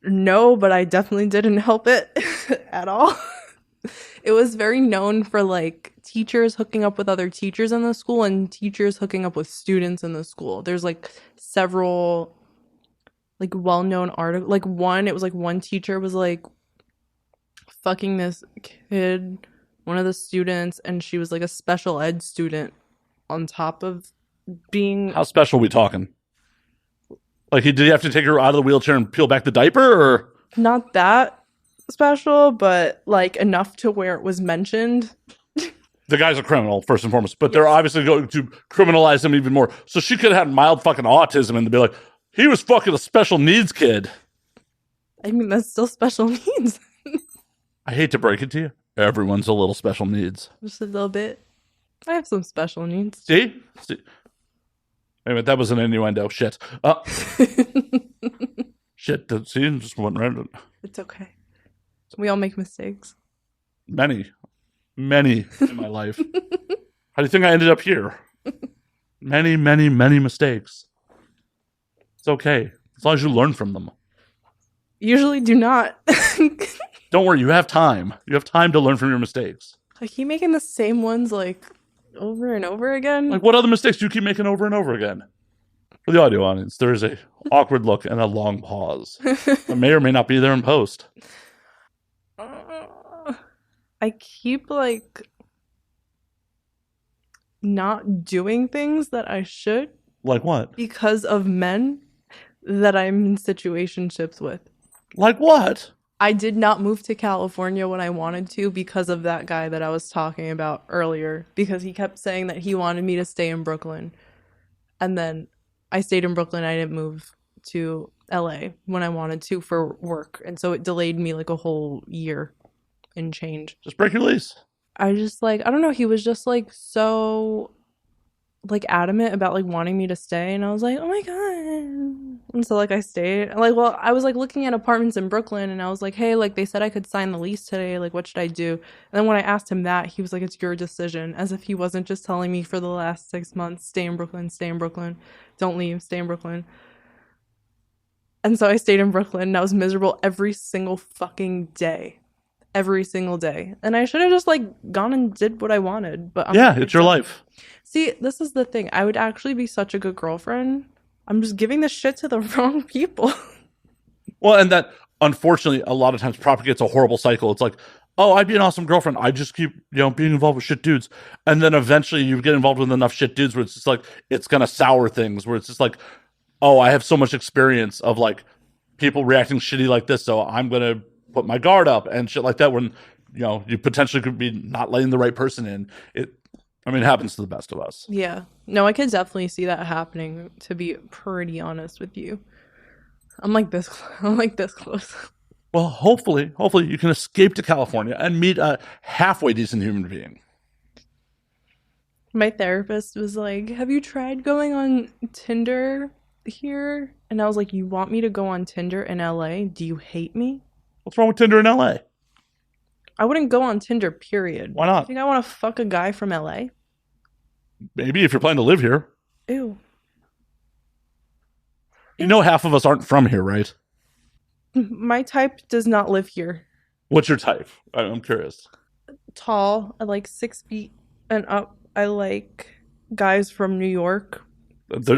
No, but I definitely didn't help it at all. It was very known for like teachers hooking up with other teachers in the school and teachers hooking up with students in the school. There's like several like well-known articles. Like it was like one teacher was like fucking this kid, one of the students, and she was like a special ed student on top of being. How special are we talking? Like, did he have to take her out of the wheelchair and peel back the diaper, or? Not that special, but like enough to where it was mentioned. The guy's a criminal, first and foremost, but they're obviously going to criminalize him even more. So she could have had mild fucking autism and be like, he was fucking a special needs kid. I mean, that's still special needs. I hate to break it to you. Everyone's a little special needs. Just a little bit. I have some special needs. See? Anyway, that was an innuendo. Shit. Shit. See? Just went right. It's okay. We all make mistakes. Many in my life. How do you think I ended up here? Many, many, many mistakes. It's okay. As long as you learn from them. Usually do not. Don't worry. You have time. You have time to learn from your mistakes. I keep making the same ones like over and over again. Like, what other mistakes do you keep making over and over again? For the audio audience, there is a awkward look and a long pause. That may or may not be there in post. I keep like not doing things that I should. Like what? Because of men that I'm in situationships with. Like what? I did not move to California when I wanted to because of that guy that I was talking about earlier. Because he kept saying that he wanted me to stay in Brooklyn. And then I stayed in Brooklyn. I didn't move to LA when I wanted to for work. And so it delayed me like a whole year and change. Just break your lease. I just like, I don't know. He was just like so like adamant about like wanting me to stay. And I was like, oh my God. And so like I stayed. Like, well, I was like looking at apartments in Brooklyn and I was like, hey, like they said I could sign the lease today. Like, what should I do? And then when I asked him that, he was like, it's your decision. As if he wasn't just telling me for the last 6 months, stay in Brooklyn, don't leave, stay in Brooklyn. And so I stayed in Brooklyn and I was miserable every single fucking day. Every single day. And I should have just like gone and did what I wanted. But it's your life. See, this is the thing. I would actually be such a good girlfriend. I'm just giving this shit to the wrong people. Well, and that, unfortunately, a lot of times propagates a horrible cycle. It's like, oh, I'd be an awesome girlfriend. I just keep, being involved with shit dudes. And then eventually you get involved with enough shit dudes where it's just like, it's going to sour things, where it's just like, oh, I have so much experience of like people reacting shitty like this, so I'm going to put my guard up and shit like that when, you potentially could be not letting the right person in. It happens to the best of us. Yeah. No, I could definitely see that happening, to be pretty honest with you. I'm like this close. Well, hopefully you can escape to California and meet a halfway decent human being. My therapist was like, "Have you tried going on Tinder here?" And I was like, "You want me to go on Tinder in LA? Do you hate me?" What's wrong with Tinder in LA? I wouldn't go on Tinder, period. Why You not? think I want to fuck a guy from LA? Maybe if you're planning to live here. Ew. You know half of us aren't from here, right? My type does not live here. What's your type? I'm curious. Tall, I like 6 feet and up. I like guys from New York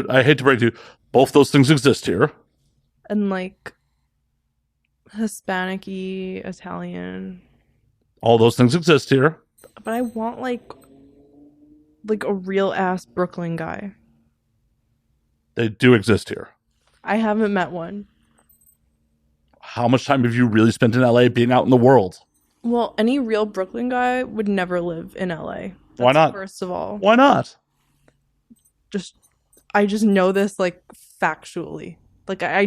I hate to break to you, both those things exist here. and like Hispanic-y, Italian. All those things exist here. But I want like a real ass Brooklyn guy. They do exist here. I haven't met one. How much time have you really spent in LA being out in the world? Well, any real Brooklyn guy would never live in LA. Why not? First of all, Why not? just I just know this like factually. Like I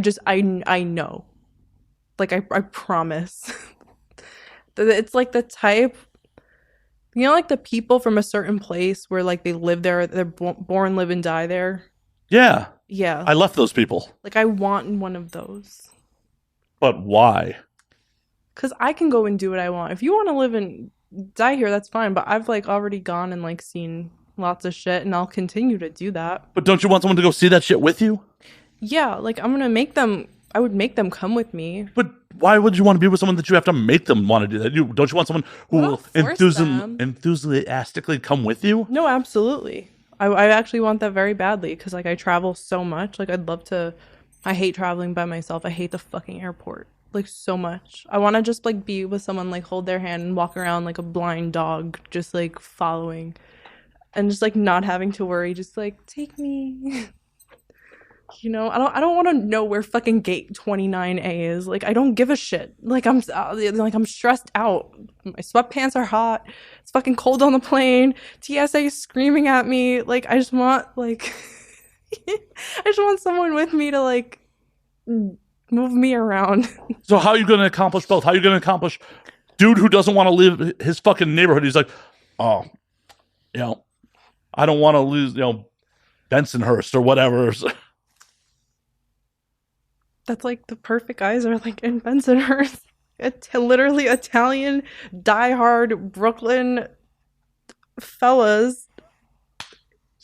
know. Like I promise. It's like the type, like the people from a certain place where like they live there, they're born, live, and die there. Yeah, Yeah, I left those people. like I want one of those But why? because I can go and do what I want. If you want to live and die here, that's fine. But I've like already gone and like seen lots of shit, and I'll continue to do that. But don't you want someone to go see that shit with you? Yeah, like I'm gonna make them. I would make them come with me. But why would you want to be with someone that you have to make them want to do that? Don't you want someone who will enthusiastically come with you? No, absolutely. I actually want that very badly because like I travel so much. Like I'd love to. I hate traveling by myself. I hate the fucking airport like so much. I want to just like be with someone, like hold their hand and walk around like a blind dog, just like following, and just like not having to worry. Just like take me. I don't want to know where fucking gate 29A is. Like I don't give a shit. Like I'm stressed out. My sweatpants are hot. It's fucking cold on the plane. TSA is screaming at me. Like I just want like I just want someone with me to like move me around. So how are you going to accomplish both? How are you going to accomplish dude who doesn't want to leave his fucking neighborhood? He's like, oh, I don't want to lose, Bensonhurst or whatever. That's like the perfect guys are like in Bensonhurst. Literally Italian, diehard Brooklyn fellas.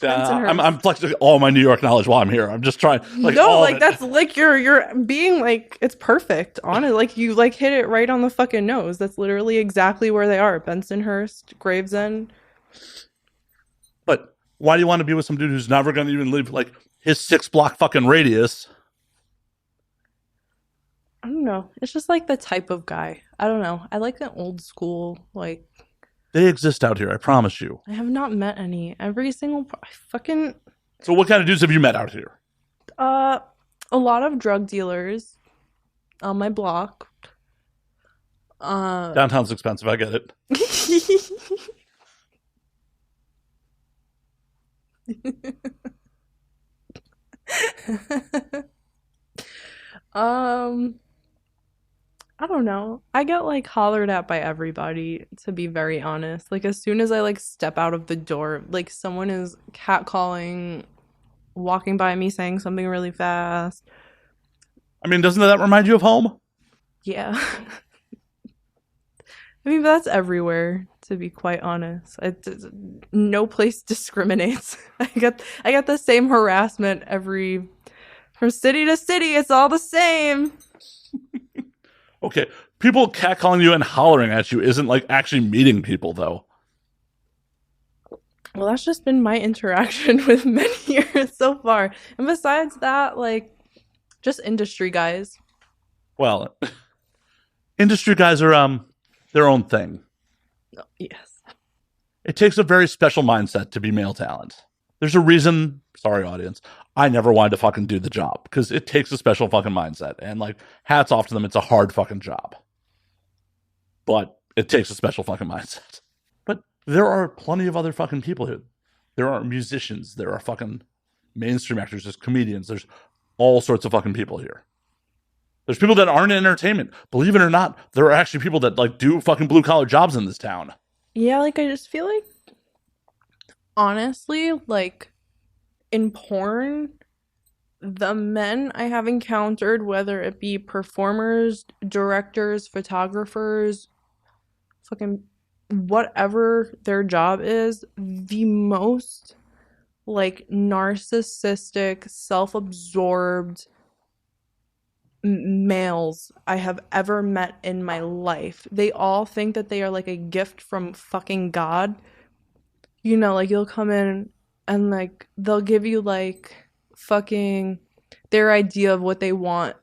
I'm flexing all my New York knowledge while I'm here. I'm just trying. Like, no, like that's like you're being like it's perfect. Honestly, like you like hit it right on the fucking nose. That's literally exactly where they are. Bensonhurst, Gravesend. But why do you want to be with some dude who's never going to even leave like his 6-block fucking radius? I don't know. It's just like the type of guy. I don't know. I like an old school like. They exist out here, I promise you. I have not met any. Every single fucking. So what kind of dudes have you met out here? A lot of drug dealers on my block. Downtown's expensive, I get it. I don't know. I get like hollered at by everybody, to be very honest. Like as soon as I like step out of the door, like someone is catcalling, walking by me saying something really fast. I mean, doesn't that remind you of home? Yeah. I mean, that's everywhere, to be quite honest. No place discriminates. I get the same harassment from city to city. It's all the same. Okay, people catcalling you and hollering at you isn't like actually meeting people, though. Well, that's just been my interaction with men here so far. And besides that, like, just industry guys. Well, industry guys are their own thing. Oh, yes. It takes a very special mindset to be male talent. There's a reason, sorry audience, I never wanted to fucking do the job because it takes a special fucking mindset. And like, hats off to them, it's a hard fucking job. But it takes a special fucking mindset. But there are plenty of other fucking people here. There are musicians, there are fucking mainstream actors, there's comedians, there's all sorts of fucking people here. There's people that aren't in entertainment. Believe it or not, there are actually people that like do fucking blue collar jobs in this town. Yeah, like I just feel like honestly, like in porn, the men I have encountered, whether it be performers, directors, photographers, fucking whatever their job is, the most like narcissistic, self-absorbed males I have ever met in my life. They all think that they are like a gift from fucking God. You know, like you'll come in and like they'll give you like fucking their idea of what they want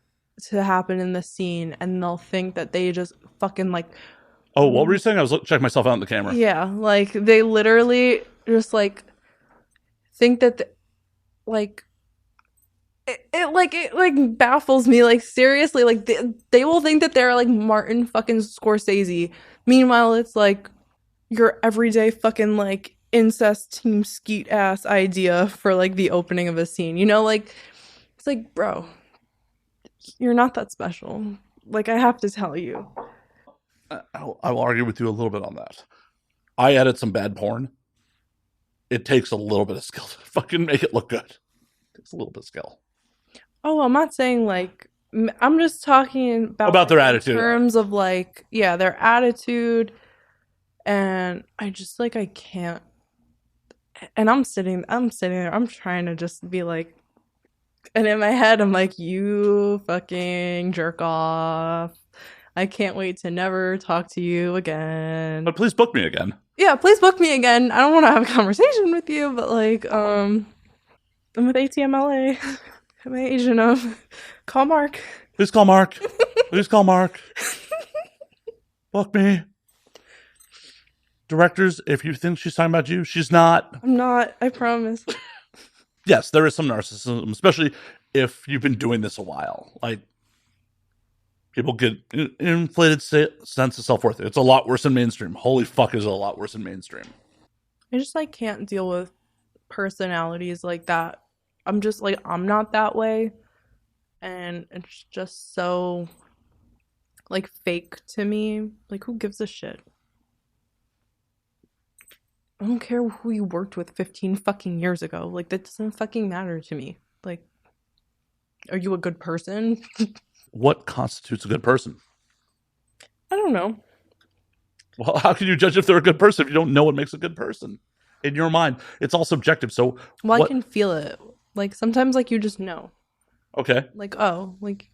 to happen in the scene, and they'll think that they just fucking like, Oh, what were you saying? I was checking myself out in the camera. yeah, like they literally just like think that like it baffles me, like seriously, like they will think that they're like Martin fucking Scorsese. Meanwhile, it's like your everyday fucking like incest team skeet ass idea for like the opening of a scene. You know, like it's like, bro, you're not that special. Like I have to tell you. I will argue with you a little bit on that. I edit some bad porn. It takes a little bit of skill to fucking make it look good. It takes a little bit of skill. Oh, I'm not saying like I'm just talking about About their like, attitude. in terms of like, yeah, their attitude, and I just like I can't. And I'm sitting there, I'm trying to just be like, and in my head I'm like, you fucking jerk off. I can't wait to never talk to you again. But please book me again. Yeah, please book me again. I don't want to have a conversation with you, but like, I'm with ATMLA. I'm an agent of. Call Mark. Please call Mark. Please call Mark. Book me. Directors, if you think she's talking about you, she's not. I'm not. I promise. Yes, there is some narcissism, especially if you've been doing this a while. Like, people get an inflated sense of self-worth. It's a lot worse than mainstream. Holy fuck, is it a lot worse than mainstream. I just like can't deal with personalities like that. I'm just like, I'm not that way, and it's just so like fake to me. Like, who gives a shit? I don't care who you worked with 15 fucking years ago. Like, that doesn't fucking matter to me. Like, are you a good person? What constitutes a good person? I don't know. Well, how can you judge if they're a good person if you don't know what makes a good person? In your mind, it's all subjective. So, Well, what? I can feel it. Like, sometimes, like, you just know. Okay. Like, oh, like,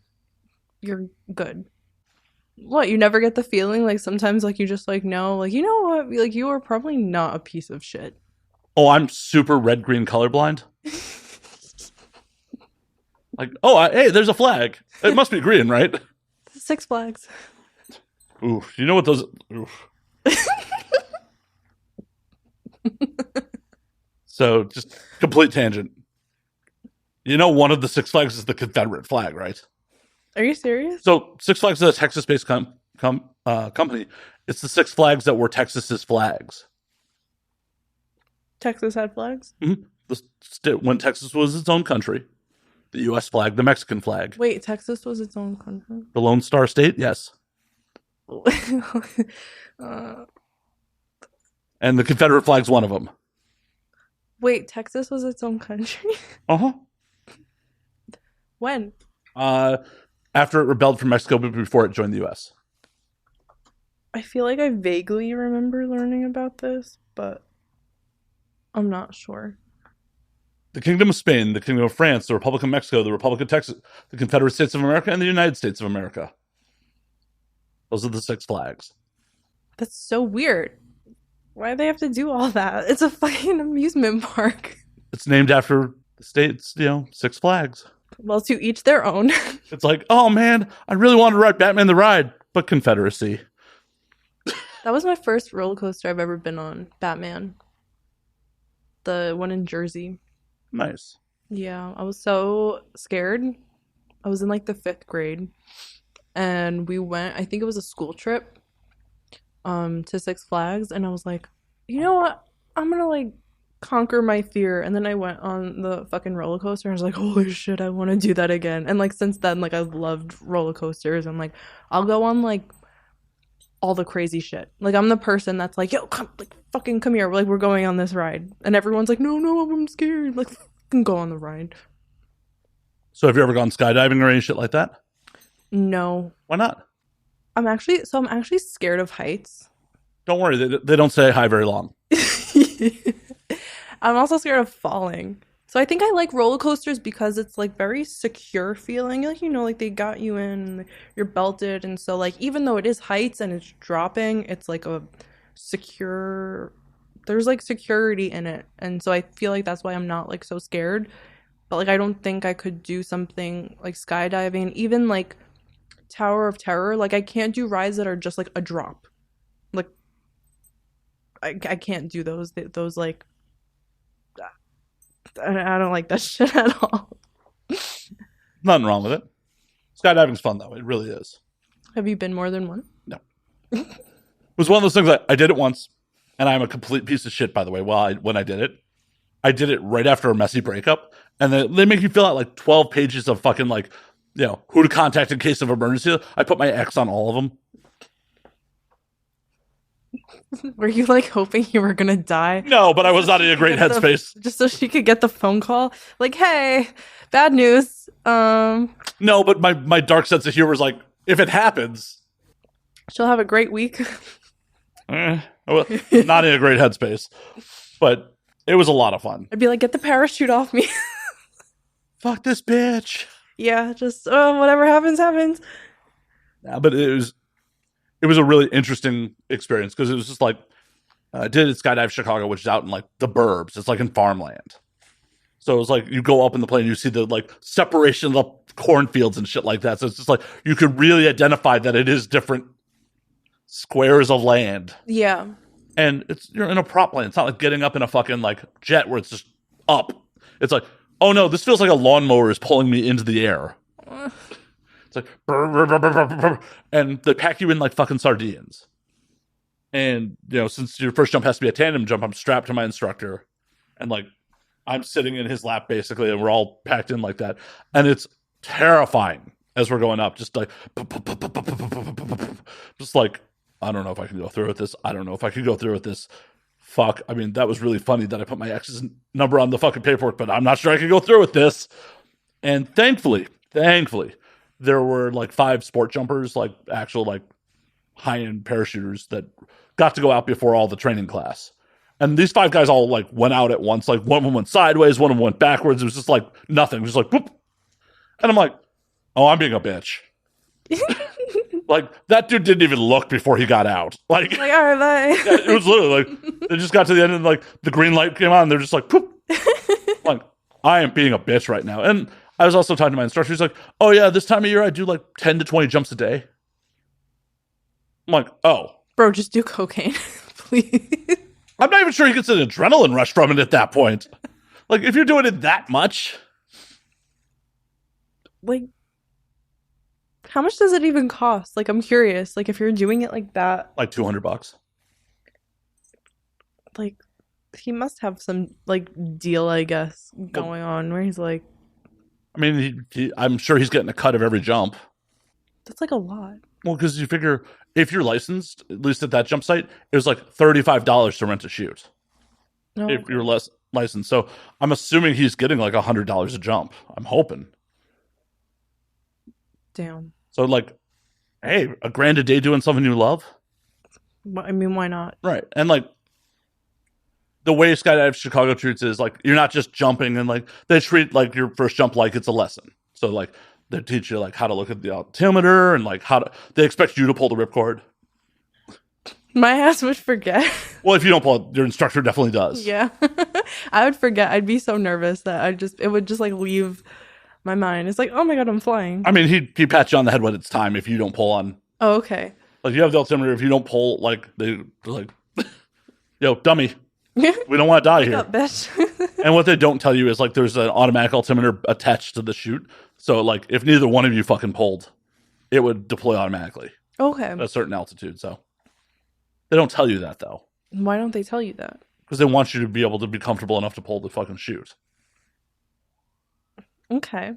you're good. What, you never get the feeling? Like, sometimes, like, you just, like, know, like, you know what? Like, you are probably not a piece of shit. Oh, I'm super red-green colorblind. Like, oh, hey, there's a flag. It must be green, right? Six Flags. Ooh, you know what those... Oof. So, just complete tangent. You know one of the Six Flags is the Confederate flag, right? Are you serious? So, Six Flags is a Texas-based company. It's the Six Flags that were Texas's flags. Texas had flags? Mm-hmm. When Texas was its own country, the U.S. flag, the Mexican flag. Wait, Texas was its own country? The Lone Star State, yes. And the Confederate flag's one of them. Wait, Texas was its own country? Uh-huh. When? After it rebelled from Mexico, but before it joined the U.S. I feel like I vaguely remember learning about this, but I'm not sure. The Kingdom of Spain, the Kingdom of France, the Republic of Mexico, the Republic of Texas, the Confederate States of America, and the United States of America. Those are the Six Flags. That's so weird. Why do they have to do all that? It's a fucking amusement park. It's named after the state's, Six Flags. Well, to each their own. It's like, oh man, I really wanted to ride Batman the Ride, but Confederacy. That was my first roller coaster I've ever been on, Batman. The one in Jersey. Nice. Yeah, I was so scared. I was in like the 5th grade, and we went, I think it was a school trip, to Six Flags, and I was like, you know what? I'm gonna like conquer my fear, and then I went on the fucking roller coaster. And I was like, holy shit, I want to do that again. And like since then, like I've loved roller coasters, and like I'll go on like all the crazy shit. Like I'm the person that's like, yo, come, like fucking come here. Like we're going on this ride, and everyone's like, no, no, I'm scared. Like fucking go on the ride. So have you ever gone skydiving or any shit like that? No, Why not? I'm actually scared of heights. Don't worry, they don't stay high very long. I'm also scared of falling. So I think I like roller coasters because it's like very secure feeling. Like like they got you in, you're belted, and so like even though it is heights and it's dropping, it's like a secure. There's like security in it, and so I feel like that's why I'm not like so scared. But like I don't think I could do something like skydiving, even like Tower of Terror. Like I can't do rides that are just like a drop. Like I can't do those. Those like I don't like that shit at all. Nothing wrong with it. Skydiving's fun though. It really is. Have you been more than one? No. It was one of those things I did it once, and I'm a complete piece of shit, by the way. When I did it, I did it right after a messy breakup, and they make you fill out like 12 pages of fucking like, who to contact in case of emergency. I put my ex on all of them. Were you like hoping you were gonna die? No, but I was not in a great headspace. Just so she could get the phone call, like, "Hey, bad news." No, but my dark sense of humor is like, if it happens, she'll have a great week. Well, not in a great headspace, but it was a lot of fun. I'd be like, "Get the parachute off me." Fuck this bitch. Yeah, just whatever happens, happens. Yeah, but it was a really interesting experience because it was just like I did at Skydive Chicago, which is out in like the burbs. It's like in farmland. So it's like you go up in the plane, you see the like separation of the cornfields and shit like that. So it's just like you could really identify that it is different squares of land. Yeah. And you're in a prop plane. It's not like getting up in a fucking like jet where it's just up. It's like, oh no, this feels like a lawnmower is pulling me into the air. It's like, brr, brr, brr, brr, brr, and they pack you in like fucking sardines. And, since your first jump has to be a tandem jump, I'm strapped to my instructor. And like, I'm sitting in his lap basically, and we're all packed in like that. And it's terrifying as we're going up. Just like, just like, I don't know if I can go through with this. I don't know if I can go through with this. Fuck. I mean, that was really funny that I put my ex's number on the fucking paperwork, but I'm not sure I can go through with this. And thankfully, there were like 5 sport jumpers, like actual like high-end parachuters that got to go out before all the training class. And these 5 guys all like went out at once. Like one of them went sideways, one of them went backwards. It was just like nothing. It was just like whoop. And I'm like, oh, I'm being a bitch. Like that dude didn't even look before he got out. Like all right, bye. Yeah, it was literally like they just got to the end and like the green light came on. And they're just like, whoop. Like I am being a bitch right now. And I was also talking to my instructor. He's like, oh yeah, this time of year I do like 10 to 20 jumps a day. I'm like, oh. Bro, just do cocaine, please. I'm not even sure he gets an adrenaline rush from it at that point. Like, if you're doing it that much. Like, how much does it even cost? Like, I'm curious. Like, if you're doing it like that. Like $200. Like, he must have some, like, deal, I guess, going on where he's like. I mean, I'm sure he's getting a cut of every jump. That's like a lot. Well, because you figure if you're licensed, at least at that jump site, it was like $35 to rent a chute. Oh, if you're less licensed. So I'm assuming he's getting like $100 a jump. I'm hoping. Damn. So like, hey, $1,000 a day doing something you love? I mean, why not? Right. And like, the way Skydive Chicago treats it is like, you're not just jumping and like, they treat like your first jump like it's a lesson. So like, they teach you like how to look at the altimeter and like they expect you to pull the ripcord. My ass would forget. Well, if you don't pull it, your instructor definitely does. Yeah. I would forget. I'd be so nervous that it would just like leave my mind. It's like, oh my God, I'm flying. I mean, he pats you on the head when it's time if you don't pull on. Oh, okay. Like you have the altimeter. If you don't pull, like they're like, yo, dummy. We don't want to die here. Up, bitch. And what they don't tell you is like there's an automatic altimeter attached to the chute. So like if neither one of you fucking pulled, it would deploy automatically. Okay. At a certain altitude. So they don't tell you that though. Why don't they tell you that? because they want you to be able to be comfortable enough to pull the fucking chute. Okay.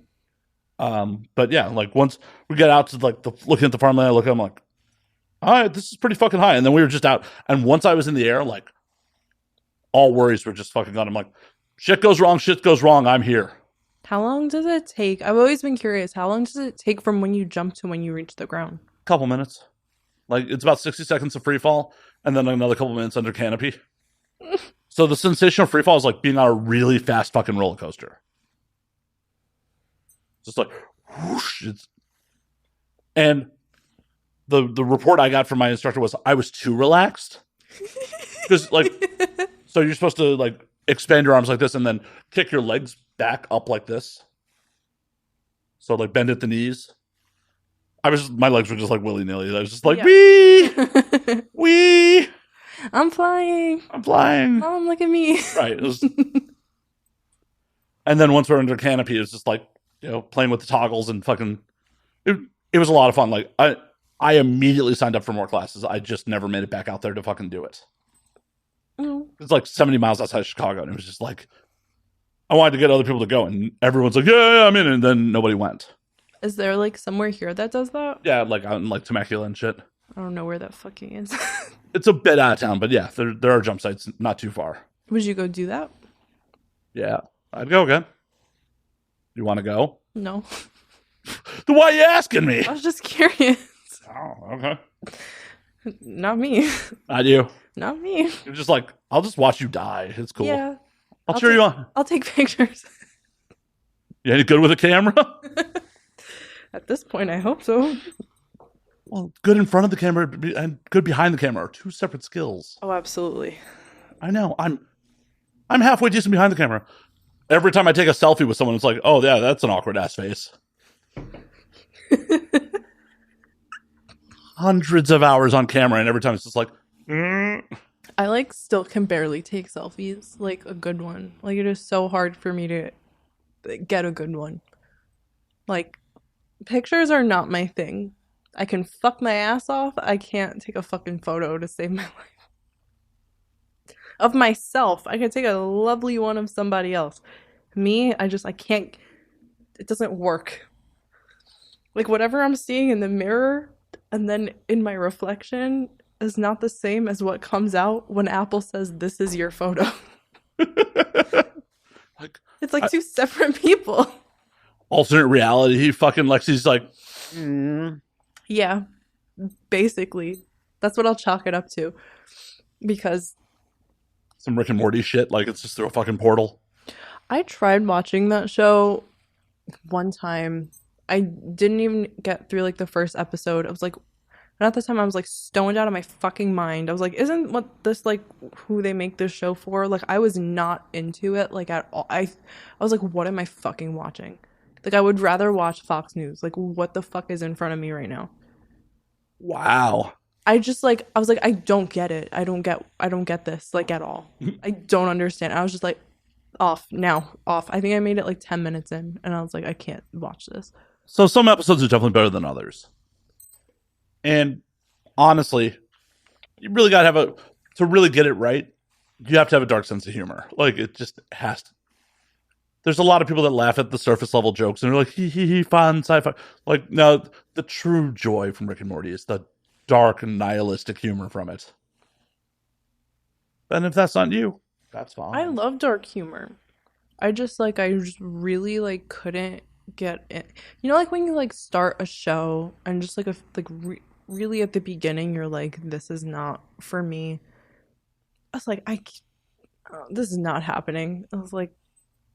But yeah, like once we get out to like looking at the farmland, I look at them like, all right, this is pretty fucking high. And then we were just out, and once I was in the air, like all worries were just fucking gone. I'm like, shit goes wrong. I'm here. How long does it take? I've always been curious. How long does it take from when you jump to when you reach the ground? Couple minutes. Like it's about 60 seconds of free fall, and then another couple minutes under canopy. So the sensation of free fall is like being on a really fast fucking roller coaster. Just like whoosh. And the report I got from my instructor was I was too relaxed. Because like, so you're supposed to like expand your arms like this and then kick your legs back up like this. So like bend at the knees. My legs were just like willy nilly. I was just like, Yeah. wee. I'm flying. Mom, look at me. Right. And then once we're under canopy, it was just like, playing with the toggles and fucking. It was a lot of fun. Like I immediately signed up for more classes. I just never made it back out there to fucking do it. Mm. It's like 70 miles outside of Chicago, and it was just like I wanted to get other people to go, and everyone's like, yeah, I'm in, and then nobody went. Is there like somewhere here that does that? Yeah, like out in like Temecula and shit. I don't know where that fucking is. It's a bit out of town, but yeah, there are jump sites not too far. Would you go do that? Yeah, I'd go again. You want to go? No. Then why are you asking me? I was just curious. Oh, okay. Not me. Not you. Not me. You're just like, I'll just watch you die. It's cool. Yeah. I'll cheer you on. I'll take pictures. You any good with a camera? At this point, I hope so. Well, good in front of the camera and good behind the camera are two separate skills. Oh, absolutely. I know. I'm halfway decent behind the camera. Every time I take a selfie with someone, it's like, oh yeah, that's an awkward ass face. Hundreds of hours on camera, and every time it's just like, I like still can barely take selfies, like a good one. Like it is so hard for me to get a good one. Like pictures are not my thing. I can fuck my ass off. I can't take a fucking photo to save my life. Of myself. I can take a lovely one of somebody else. Me, I can't. It doesn't work. Like whatever I'm seeing in the mirror and then in my reflection is not the same as what comes out when Apple says this is your photo. like It's like two separate people. Alternate reality. Fucking Lexi's like, Yeah, basically. That's what I'll chalk it up to. Because some Rick and Morty shit. Like it's just through a fucking portal. I tried watching that show one time. I didn't even get through like the first episode. I was like, and at the time I was like stoned out of my fucking mind. I was like, isn't what this like who they make this show for? Like I was not into it like at all. I was like, what am I fucking watching? Like I would rather watch Fox News. Like what the fuck is in front of me right now? Wow. I was like, I don't get it. I don't get this like at all. I don't understand. I was just like, off. I think I made it like 10 minutes in and I was like, I can't watch this. So some episodes are definitely better than others. And honestly, you really got to to really get it right, you have to have a dark sense of humor. Like it just has to. There's a lot of people that laugh at the surface level jokes and they're like, hee, fun, sci-fi. Like, no, the true joy from Rick and Morty is the dark and nihilistic humor from it. And if that's not you, that's fine. I love dark humor. I just really like couldn't get it. You know, like when you like start a show and just like really at the beginning you're like, this is not for me. I was like, this is not happening. I was like,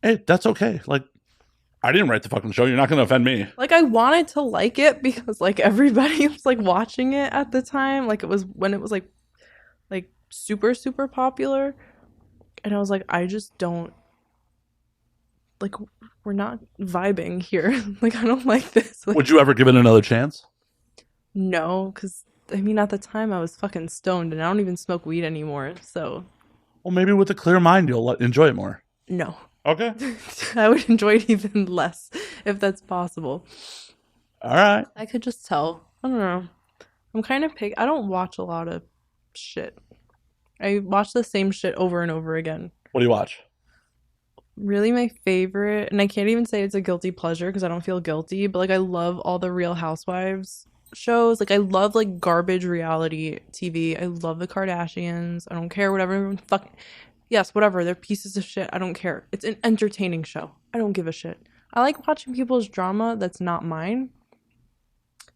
hey, that's okay. Like, I didn't write the fucking show. You're not going to offend me. Like, I wanted to like it because like everybody was like watching it at the time. Like it was when it was like super, super popular. And I was like, I just don't like, we're not vibing here. Like, I don't like this. Like, would you ever give it another chance? No, because I mean, at the time I was fucking stoned and I don't even smoke weed anymore. So, well, maybe with a clear mind, you'll enjoy it more. No. Okay. I would enjoy it even less if that's possible. All right. I could just tell. I don't know. I'm kind of I don't watch a lot of shit. I watch the same shit over and over again. What do you watch? Really, my favorite, and I can't even say it's a guilty pleasure because I don't feel guilty, but like I love all the Real Housewives shows. Like I love like garbage reality TV. I love the Kardashians. I don't care whatever everyone yes, whatever. They're pieces of shit. I don't care. It's an entertaining show. I don't give a shit. I like watching people's drama that's not mine.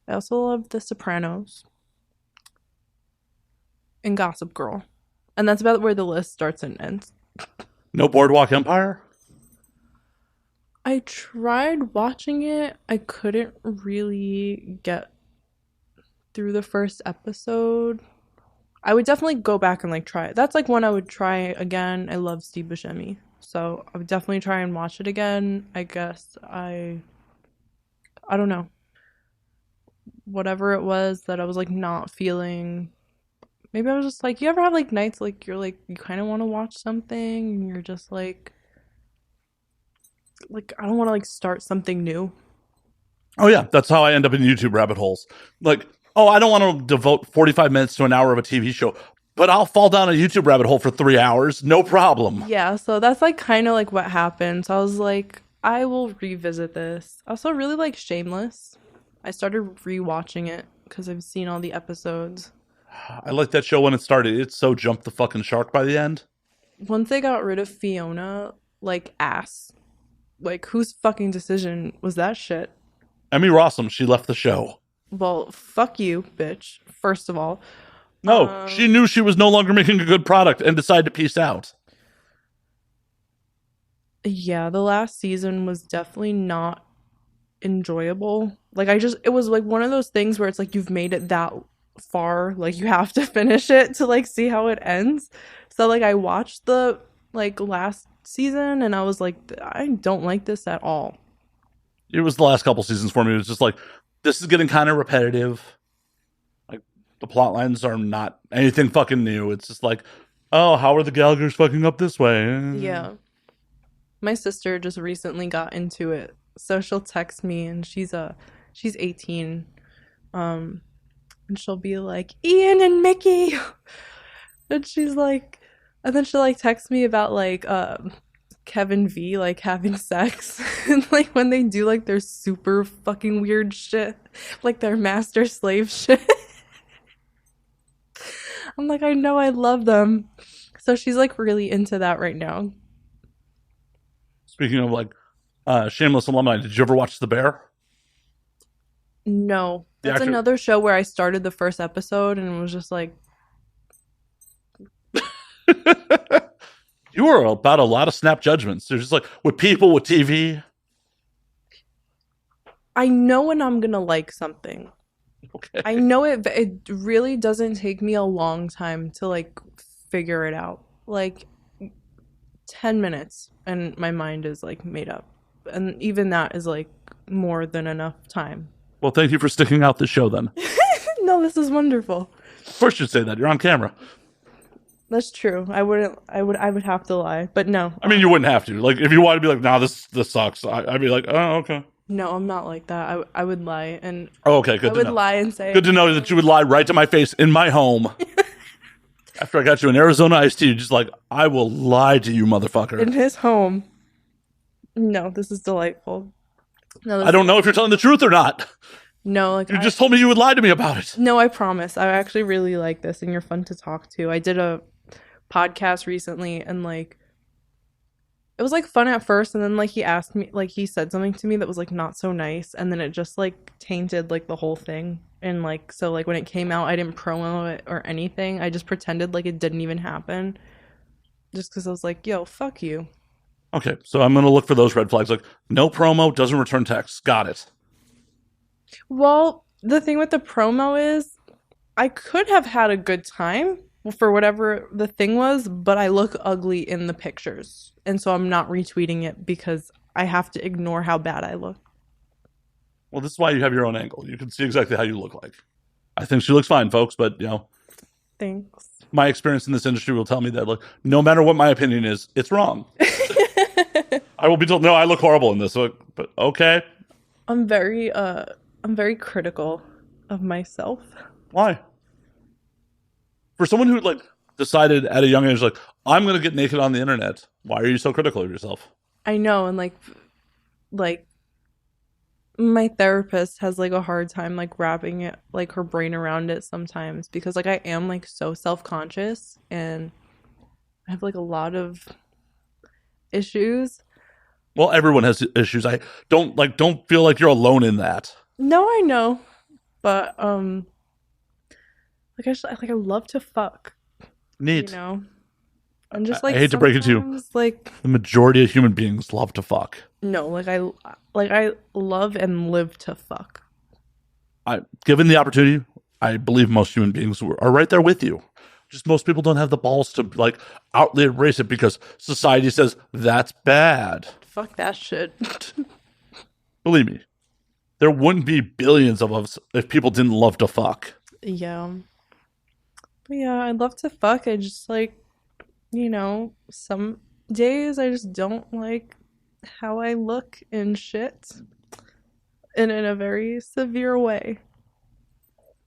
I also love The Sopranos and Gossip Girl. And that's about where the list starts and ends. No Boardwalk Empire? I tried watching it. I couldn't really get through the first episode. I would definitely go back and like try it. That's like one I would try again. I love Steve Buscemi. So I would definitely try and watch it again. I guess I don't know. Whatever it was that I was like not feeling. Maybe I was just like, you ever have like nights like you're like you kind of want to watch something and you're just like I don't want to like start something new. Oh, yeah. That's how I end up in YouTube rabbit holes. Like, oh, I don't want to devote 45 minutes to an hour of a TV show, but I'll fall down a YouTube rabbit hole for 3 hours. No problem. Yeah, so that's like kind of like what happened. So I was like, I will revisit this. I also really like Shameless. I started rewatching it because I've seen all the episodes. I like that show when it started. It so jumped the fucking shark by the end. Once they got rid of Fiona, like ass. Like whose fucking decision was that shit? Emmy Rossum, she left the show. Well, fuck you, bitch. First of all. No, she knew she was no longer making a good product and decided to peace out. Yeah, the last season was definitely not enjoyable. Like it was like one of those things where it's like you've made it that far, like you have to finish it to like see how it ends. So like I watched the like last season and I was like, I don't like this at all. It was the last couple seasons for me. It was just like, this is getting kind of repetitive. Like, the plot lines are not anything fucking new. It's just like, oh, how are the Gallaghers fucking up this way? Yeah. My sister just recently got into it. So she'll text me and she's 18. And she'll be like, Ian and Mickey. And she's like, and then she'll like text me about like Kevin V like having sex and like when they do like their super fucking weird shit, like their master slave shit. I'm like, I know, I love them. So she's like really into that right now. Speaking of like Shameless alumni, did you ever watch The Bear? No. That's another show where I started the first episode and was just like, you were about a lot of snap judgments. There's just like with people, with TV. I know when I'm gonna like something. Okay. I know it. It really doesn't take me a long time to like figure it out. Like 10 minutes, and my mind is like made up, and even that is like more than enough time. Well, thank you for sticking out the show then. No, this is wonderful. Of course you'd say that. You're on camera. That's true. I would have to lie, but no. I mean, you wouldn't have to. Like, if you wanted to be like, nah, this sucks, I'd be like, oh, okay. No, I'm not like that. I would lie and oh, okay, good. I would lie and say. Good to know that you would lie right to my face in my home. After I got you an Arizona iced tea, just like, I will lie to you, motherfucker. In his home. No, this is delightful. No, I don't know if you're telling the truth or not. No, like you just told me you would lie to me about it. No, I promise. I actually really like this, and you're fun to talk to. I did a podcast recently, and like it was like fun at first, and then like he asked me, like he said something to me that was like not so nice, and then it just like tainted like the whole thing. And like so like when it came out, I didn't promo it or anything. I just pretended like it didn't even happen, just because I was like, yo, fuck you. Okay, so I'm gonna look for those red flags, like no promo, doesn't return text. Got it. Well, the thing with the promo is I could have had a good time for whatever the thing was, but I look ugly in the pictures. And so I'm not retweeting it because I have to ignore how bad I look. Well, this is why you have your own angle. You can see exactly how you look like. I think she looks fine, folks, but, you know. Thanks. My experience in this industry will tell me that, look, no matter what my opinion is, it's wrong. I will be told, no, I look horrible in this, but okay. I'm very critical of myself. Why? For someone who, like, decided at a young age, like, I'm going to get naked on the internet. Why are you so critical of yourself? I know, and like my therapist has like a hard time like wrapping it like her brain around it sometimes because like I am like so self-conscious and I have like a lot of issues. Well, everyone has issues. I don't feel like you're alone in that. No, I know, but like I love to fuck, you Neat. know, and just I like hate to break it to you. sometimes like The majority of human beings love to fuck. no, like I love and live to fuck. Given the opportunity, I believe most human beings are right there with you. Just most people don't have the balls to like outly embrace it because society says that's bad. Fuck that shit. Believe me, there wouldn't be billions of us if people didn't love to fuck. Yeah. But yeah, I love to fuck. I just like, some days I just don't like how I look and shit. And in a very severe way.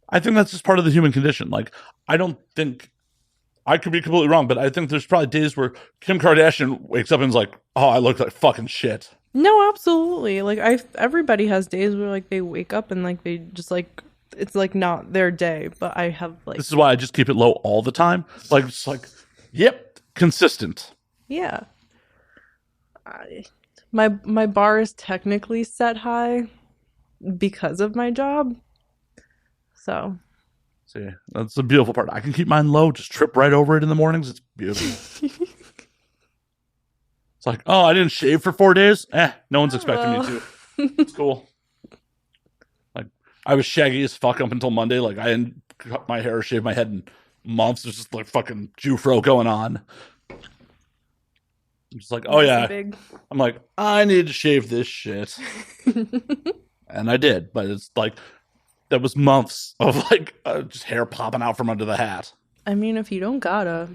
I think that's just part of the human condition. Like, I don't think I could be completely wrong, but I think there's probably days where Kim Kardashian wakes up and is like, "Oh, I look like fucking shit." No, absolutely. Like everybody has days where like they wake up and like they just like it's like not their day, but I have like This is why I just keep it low all the time. Like, it's like, yep, consistent. yeah. My bar is technically set high because of my job. So, See, that's the beautiful part. I can keep mine low, just trip right over it in the mornings. It's beautiful. It's like, oh, I didn't shave for 4 days. No one's expecting me to. It's cool. Like, I was shaggy as fuck up until Monday. Like, I didn't cut my hair or shave my head in months. There's just like fucking Jufro going on. I'm just like, oh yeah. big. I'm like, I need to shave this shit. And I did, but it's like, that was months of like just hair popping out from under the hat. I mean, if you don't gotta,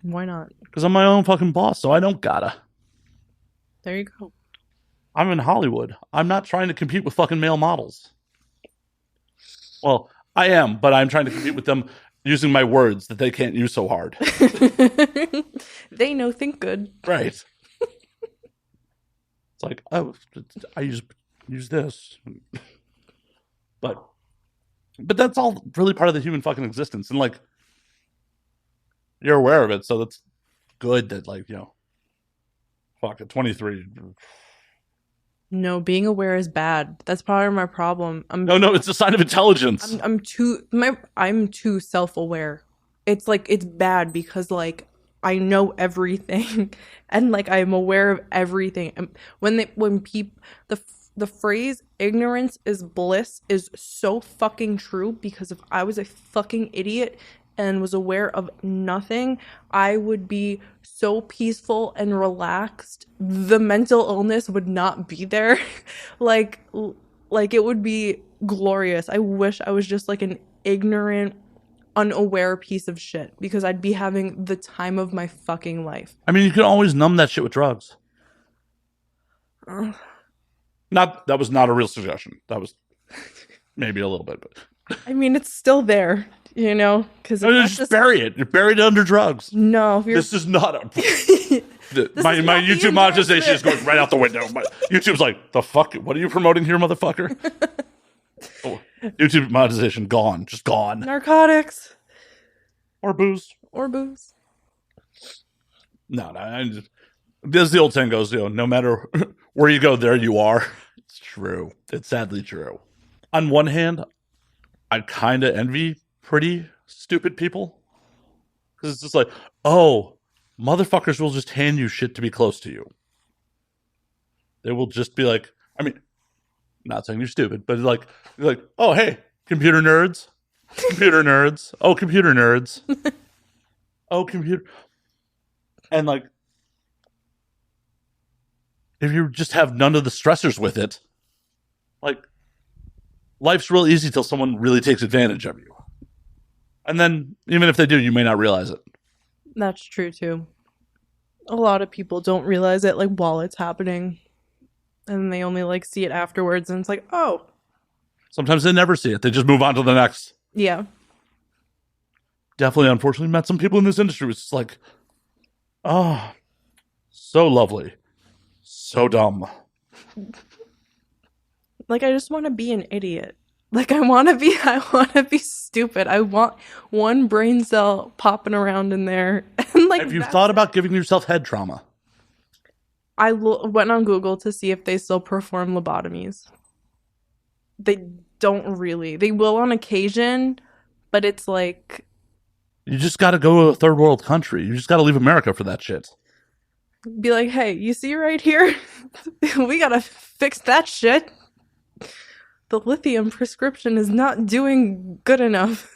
why not? Because I'm my own fucking boss, so I don't gotta. There you go. I'm in Hollywood. I'm not trying to compete with fucking male models. Well, I am, but I'm trying to compete with them using my words that they can't use so hard. They know think good. Right. It's like, oh, I use this. But that's all really part of the human fucking existence. And like, you're aware of it, so that's good that like, fuck, at 23. No, being aware is bad. That's part of my problem. No, it's a sign of intelligence. I'm too self-aware. It's like it's bad because like I know everything and like I'm aware of everything. And when people the phrase ignorance is bliss is so fucking true because if I was a fucking idiot and was aware of nothing, I would be so peaceful and relaxed. The mental illness would not be there. like it would be glorious. I wish I was just like an ignorant, unaware piece of shit because I'd be having the time of my fucking life. I mean, you can always numb that shit with drugs. That was not a real suggestion. That was maybe a little bit, but I mean, it's still there, because just bury it. You're buried under drugs. No, this is not a. my YouTube monetization is going right out the window. YouTube's like, the fuck? What are you promoting here, motherfucker? YouTube monetization gone, just gone. Narcotics or booze. No, as the old saying goes, no matter where you go, there you are. It's true. It's sadly true. On one hand, I kind of envy pretty stupid people because it's just like, oh, motherfuckers will just hand you shit to be close to you. They will just be like, I mean, not saying you're stupid, but like, oh, hey, computer nerds. Oh, computer nerds. Oh, computer. And like, if you just have none of the stressors with it, like, life's real easy till someone really takes advantage of you. And then, even if they do, you may not realize it. That's true, too. A lot of people don't realize it, like, while it's happening. And they only, like, see it afterwards, and it's like, oh. Sometimes they never see it. They just move on to the next. Yeah. definitely, unfortunately, met some people in this industry. It's just like, oh, so lovely, so dumb. Like, I just want to be an idiot. Like, I want to be stupid. I want one brain cell popping around in there. And like, Have you thought about giving yourself head trauma? I went on Google to see if they still perform lobotomies. They don't really. They will on occasion, but it's like, You just got to go to a third world country. You just got to leave America for that shit. be like, hey, you see right here? We gotta fix that shit. The lithium prescription is not doing good enough.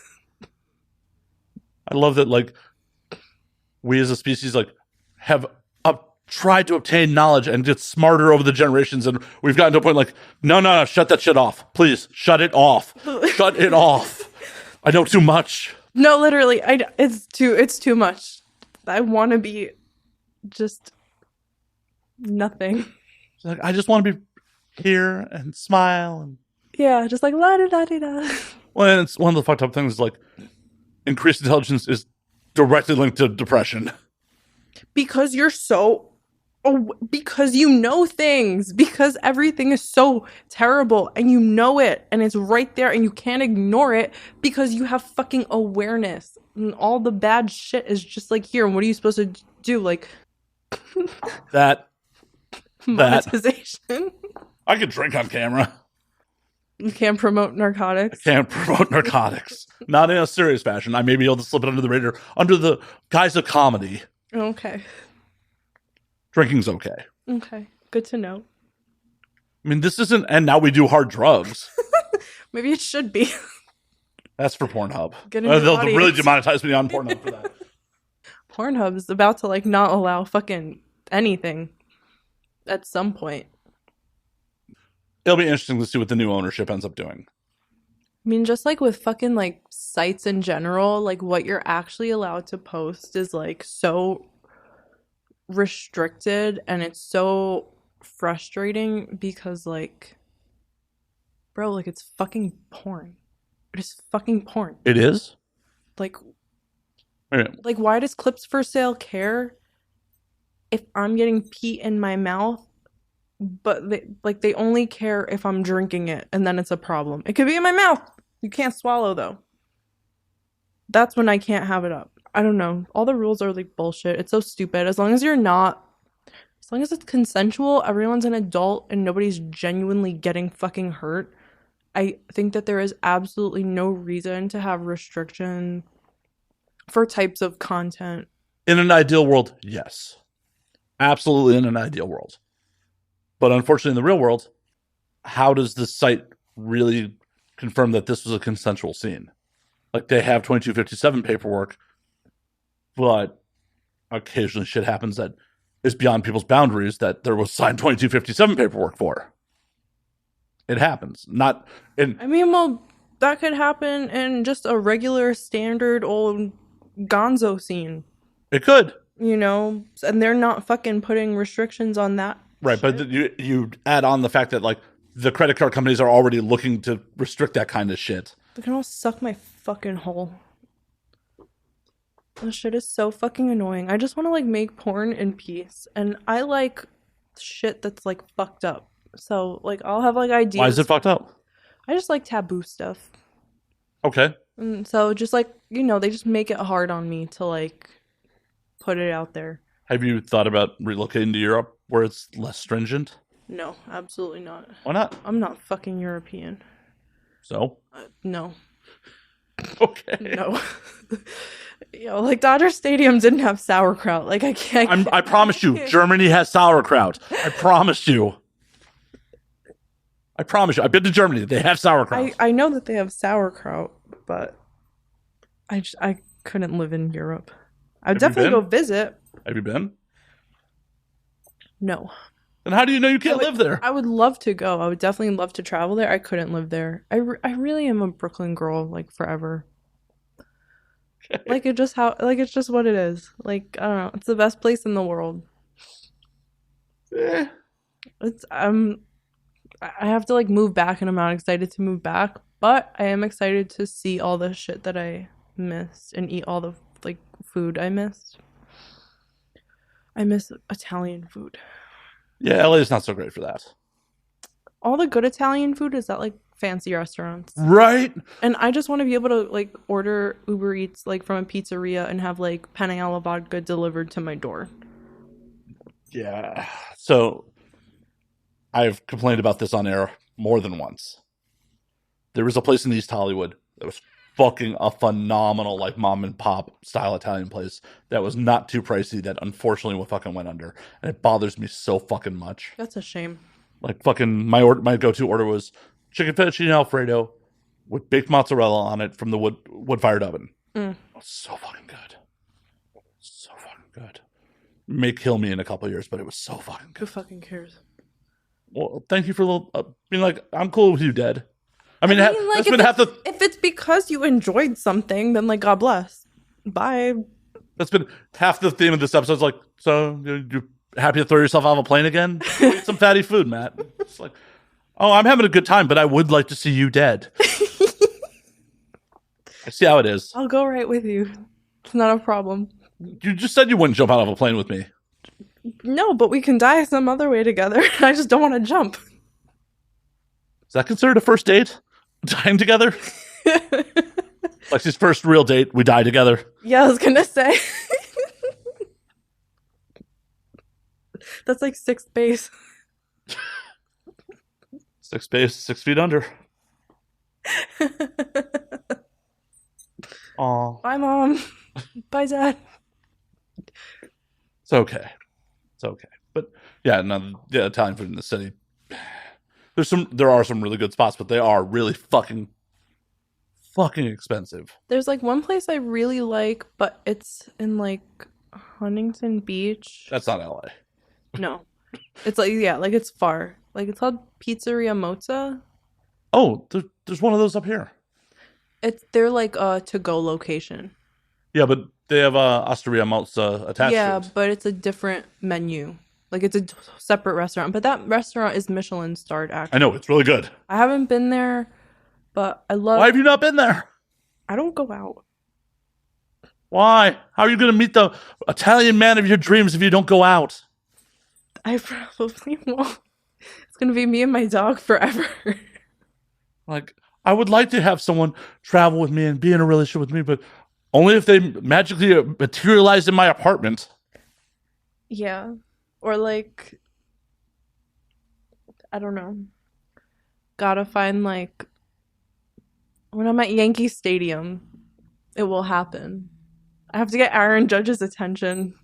I love that, like, we as a species, like, have tried to obtain knowledge and get smarter over the generations, and we've gotten to a point like, no, shut that shit off. Please, shut it off. Shut it off. I know too much. No, literally, it's too much. I want to be just nothing. Like, I just want to be here and smile. And Yeah, just like la da da da da. well, and it's one of the fucked up things is, like, increased intelligence is directly linked to depression. Because you're so, because you know things, because everything is so terrible and you know it and it's right there and you can't ignore it because you have fucking awareness and all the bad shit is just like here. And what are you supposed to do? Like That monetization. I could drink on camera. You can't promote narcotics. Can't promote narcotics. Not in a serious fashion. I may be able to slip it under the radar under the guise of comedy. Okay. Drinking's okay. Okay. Good to know. I mean, this isn't, and now we do hard drugs. Maybe it should be. That's for Pornhub. They'll really demonetize me on Pornhub for that. Pornhub is about to like not allow fucking anything at some point. It'll be interesting to see what the new ownership ends up doing. I mean, just like with fucking like sites in general, like what you're actually allowed to post is like so restricted and it's so frustrating because like, bro, like it's fucking porn. It is fucking porn. It is? Like, Yeah. like why does Clips for Sale care if I'm getting pee in my mouth? But they only care if I'm drinking it and then it's a problem. It could be in my mouth. You can't swallow though. That's when I can't have it up. I don't know. All the rules are like bullshit. It's so stupid. As long as it's consensual, everyone's an adult and nobody's genuinely getting fucking hurt. I think that there is absolutely no reason to have restriction for types of content. In an ideal world, yes. Absolutely in an ideal world. But unfortunately, in the real world, how does this site really confirm that this was a consensual scene? Like, they have 2257 paperwork, but occasionally shit happens that is beyond people's boundaries that there was signed 2257 paperwork for. It happens. Not in. I mean, well, that could happen in just a regular, standard old gonzo scene. It could. You know? And they're not fucking putting restrictions on that. Right, shit. but you add on the fact that, like, the credit card companies are already looking to restrict that kind of shit. They can all suck my fucking hole. This shit is so fucking annoying. I just want to, like, make porn in peace. And I like shit that's, like, fucked up. So, like, I'll have, like, ideas. Why is it fucked up? I just like taboo stuff. Okay. And so, just, like, you know, they just make it hard on me to, like, put it out there. Have you thought about relocating to Europe where it's less stringent? No, absolutely not. Why not? I'm not fucking European. So? No. Okay. No. Yo, like Dodger Stadium didn't have sauerkraut. Like I can't. I promise you, Germany has sauerkraut. I promise you. I've been to Germany. They have sauerkraut. I know that they have sauerkraut, but I couldn't live in Europe. I'd definitely go visit. Have you been? No. Then how do you know you can't live there? I would love to go. I would definitely love to travel there. I couldn't live there. I really am a Brooklyn girl, like forever. Okay. Like it's just what it is. Like I don't know. It's the best place in the world. Eh. I have to like move back, and I'm not excited to move back, but I am excited to see all the shit that I missed and eat all the like food I missed. I miss Italian food. Yeah, LA is not so great for that. All the good Italian food is at like fancy restaurants. Right? And I just want to be able to like order Uber Eats like from a pizzeria and have like penne alla vodka delivered to my door. Yeah. So I've complained about this on air more than once. There was a place in East Hollywood that was fucking a phenomenal, like mom and pop style Italian place that was not too pricey. That unfortunately what fucking went under, and it bothers me so fucking much. That's a shame. Like fucking my go to order was chicken fettuccine Alfredo with baked mozzarella on it from the wood fired oven. Mm. So fucking good. So fucking good. May kill me in a couple of years, but it was so fucking good. Who fucking cares? Well, thank you for being like, I'm cool with you, dead. I mean, like, that's been half the. If it's because you enjoyed something, then like God bless. Bye. That's been half the theme of this episode. It's like, so you're happy to throw yourself out of a plane again? Eat some fatty food, Matt. It's like, oh, I'm having a good time, but I would like to see you dead. I see how it is. I'll go right with you. It's not a problem. You just said you wouldn't jump out of a plane with me. No, but we can die some other way together. I just don't want to jump. Is that considered a first date? Dying together? Lexi's first real date, we die together. Yeah, I was gonna say. That's like sixth base. Sixth base, 6 feet under. Aw. Bye, Mom. Bye, Dad. It's okay. It's okay. But yeah, the Italian food in the city. There are some really good spots, but they are really fucking expensive. There's like one place I really like, but it's in like Huntington Beach. That's not LA. No. It's like, yeah, like it's far. Like it's called Pizzeria Mozza. Oh, there's one of those up here. They're like a to-go location. Yeah, but they have Osteria Mozza attached Yeah, to it. but it's a different menu. Like it's a separate restaurant. But that restaurant is Michelin starred, actually. I know, it's really good. I haven't been there, but I love... Why have you not been there? I don't go out. Why? How are you going to meet the Italian man of your dreams if you don't go out? I probably won't. It's going to be me and my dog forever. Like, I would like to have someone travel with me and be in a relationship with me, but only if they magically materialize in my apartment. Yeah. Or like, I don't know. Gotta find like, when I'm at Yankee Stadium, it will happen. I have to get Aaron Judge's attention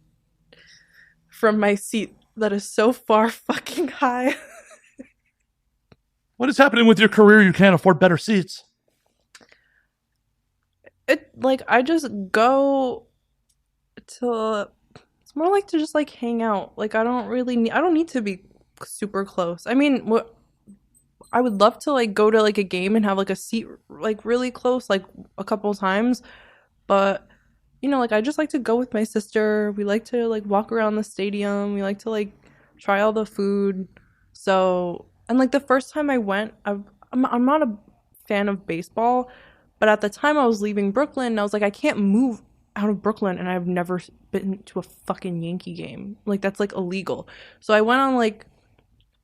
from my seat that is so far fucking high. What is happening with your career? You can't afford better seats. I just go to... It's more like to just like hang out. Like I don't need to be super close. I mean, I would love to like go to like a game and have like a seat like really close like a couple times, but you know, like I just like to go with my sister. We like to like walk around the stadium. We like to like try all the food. So, and like the first time I went, I'm not a fan of baseball, but at the time I was leaving Brooklyn, I was like, I can't move out of Brooklyn, and I've never been to a fucking Yankee game. Like that's like illegal. So I went on like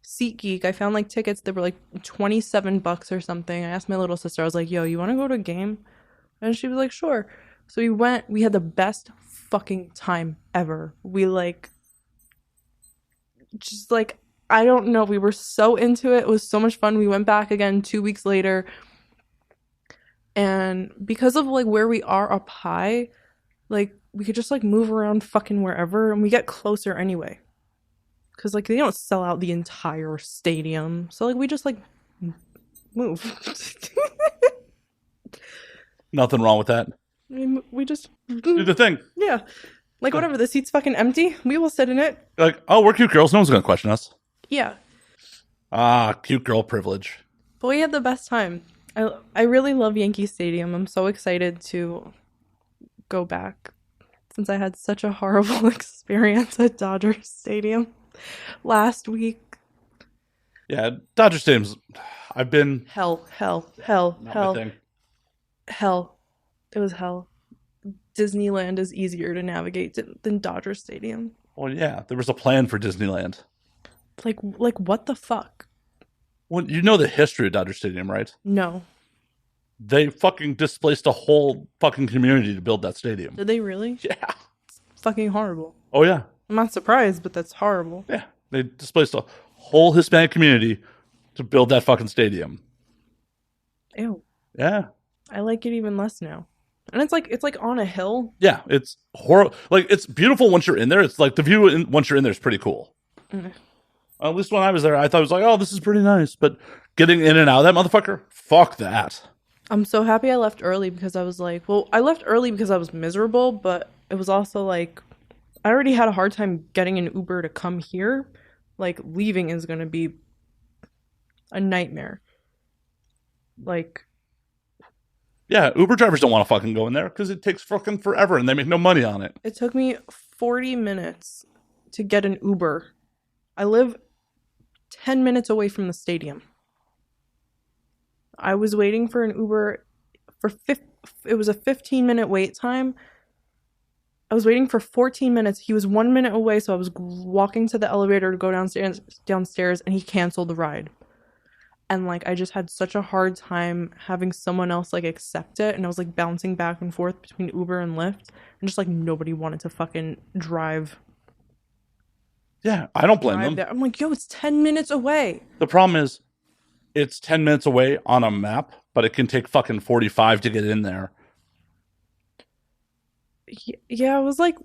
SeatGeek. I found like tickets that were like $27 or something. I asked my little sister, I was like, yo, you want to go to a game? And she was like, sure. So we went. We had the best fucking time ever. We like just like, I don't know, we were so into it. It was so much fun. We went back again 2 weeks later, and because of like where we are up high, like we could just like move around fucking wherever, and we get closer anyway. Cause like they don't sell out the entire stadium, so like we just like move. Nothing wrong with that. We just Do the thing. Yeah, like whatever. The seat's fucking empty. We will sit in it. Like, oh, we're cute girls. No one's gonna question us. Yeah. Ah, cute girl privilege. But we had the best time. I really love Yankee Stadium. I'm so excited to go back since I had such a horrible experience at Dodger Stadium last week. Yeah, Dodger Stadium's. I've been Hell. not my thing. Hell. It was hell. Disneyland is easier to navigate than Dodger Stadium. Well, yeah, there was a plan for Disneyland. Like what the fuck? Well, you know the history of Dodger Stadium, right? No. They fucking displaced a whole fucking community to build that stadium. Did they really? Yeah. Fucking horrible. Oh, yeah. I'm not surprised, but that's horrible. Yeah. They displaced a whole Hispanic community to build that fucking stadium. Ew. Yeah. I like it even less now. And it's like on a hill. Yeah. It's horrible. Like, it's beautiful once you're in there. It's like the view once you're in there is pretty cool. Mm. At least when I was there, I thought it was like, oh, this is pretty nice. But getting in and out of that motherfucker, fuck that. I'm so happy I left early because I was like, well, I left early because I was miserable, but it was also like I already had a hard time getting an Uber to come here. Like leaving is going to be a nightmare. Like, yeah, Uber drivers don't want to fucking go in there because it takes fucking forever and they make no money on it. it took me 40 minutes to get an Uber. I live 10 minutes away from the stadium. I was waiting for an Uber for it was a 15-minute wait time. I was waiting for 14 minutes. He was 1 minute away, so I was walking to the elevator to go downstairs, and he canceled the ride. And like I just had such a hard time having someone else like accept it, and I was like bouncing back and forth between Uber and Lyft, and just like nobody wanted to fucking drive. Yeah, I don't blame them. There. I'm like, yo, it's 10 minutes away. The problem is, it's 10 minutes away on a map, but it can take fucking 45 to get in there. Yeah, it was like,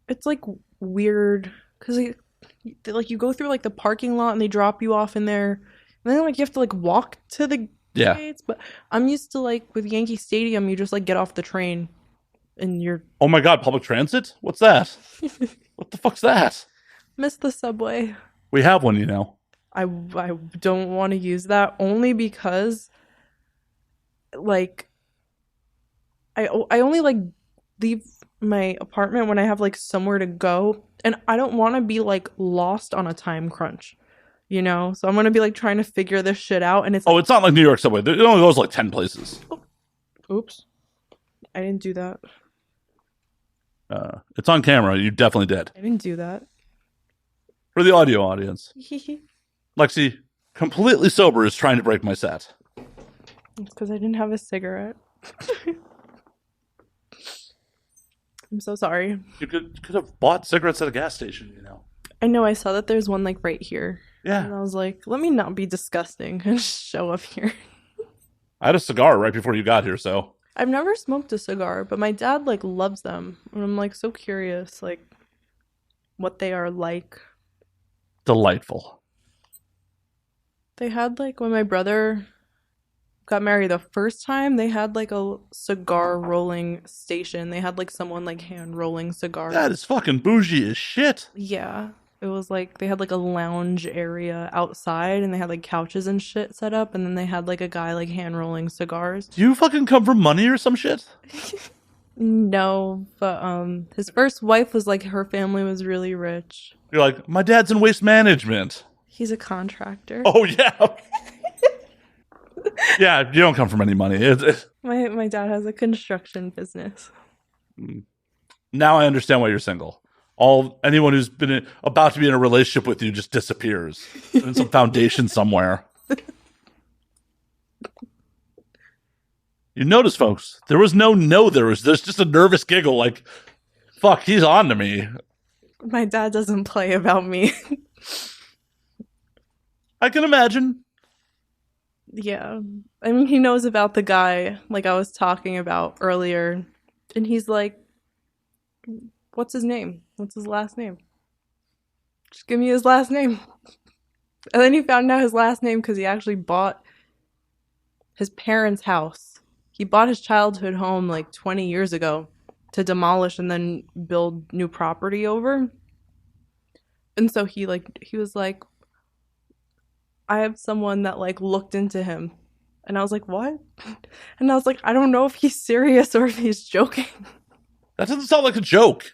it's like weird because like you go through like the parking lot and they drop you off in there, and then like you have to like walk to the gates. But I'm used to like with Yankee Stadium, you just like get off the train and you're. Oh my god, public transit? What's that? What the fuck's that? Miss the subway. We have one, you know. I don't want to use that only because like I only like leave my apartment when I have like somewhere to go, and I don't want to be like lost on a time crunch, you know? So I'm going to be like trying to figure this shit out, and it's it's not like New York subway. It only goes like 10 places. Oops. I didn't do that. It's on camera. You definitely did. I didn't do that. For the audio audience. Lexi, completely sober, is trying to break my set. It's because I didn't have a cigarette. I'm so sorry. You could have bought cigarettes at a gas station, you know. I know, I saw that there's one like right here. Yeah. And I was like, let me not be disgusting and show up here. I had a cigar right before you got here, so. I've never smoked a cigar, but my dad like loves them. And I'm like so curious, like what they are like. Delightful. They had like when my brother got married the first time, they had like a cigar rolling station. They had like someone like hand rolling cigars. That is fucking bougie as shit. Yeah. It was like they had like a lounge area outside and they had like couches and shit set up, and then they had like a guy like hand rolling cigars. Do you fucking come from money or some shit? No, but his first wife was like her family was really rich. You're like, my dad's in waste management. He's a contractor. Oh yeah. Yeah, you don't come from any money. My dad has a construction business. Now I understand why you're single. Anyone who's been about to be in a relationship with you just disappears in some foundation somewhere. You notice, folks, there was there's just a nervous giggle like, fuck, he's on to me. My dad doesn't play about me. I can imagine. Yeah. I mean, he knows about the guy like I was talking about earlier. And he's like, what's his name? What's his last name? Just give me his last name. And then he found out his last name because he actually bought his parents' house. He bought his childhood home like 20 years ago to demolish and then build new property over. And so he was like, I have someone that like looked into him. And I was like, what? And I was like, I don't know if he's serious or if he's joking. That doesn't sound like a joke.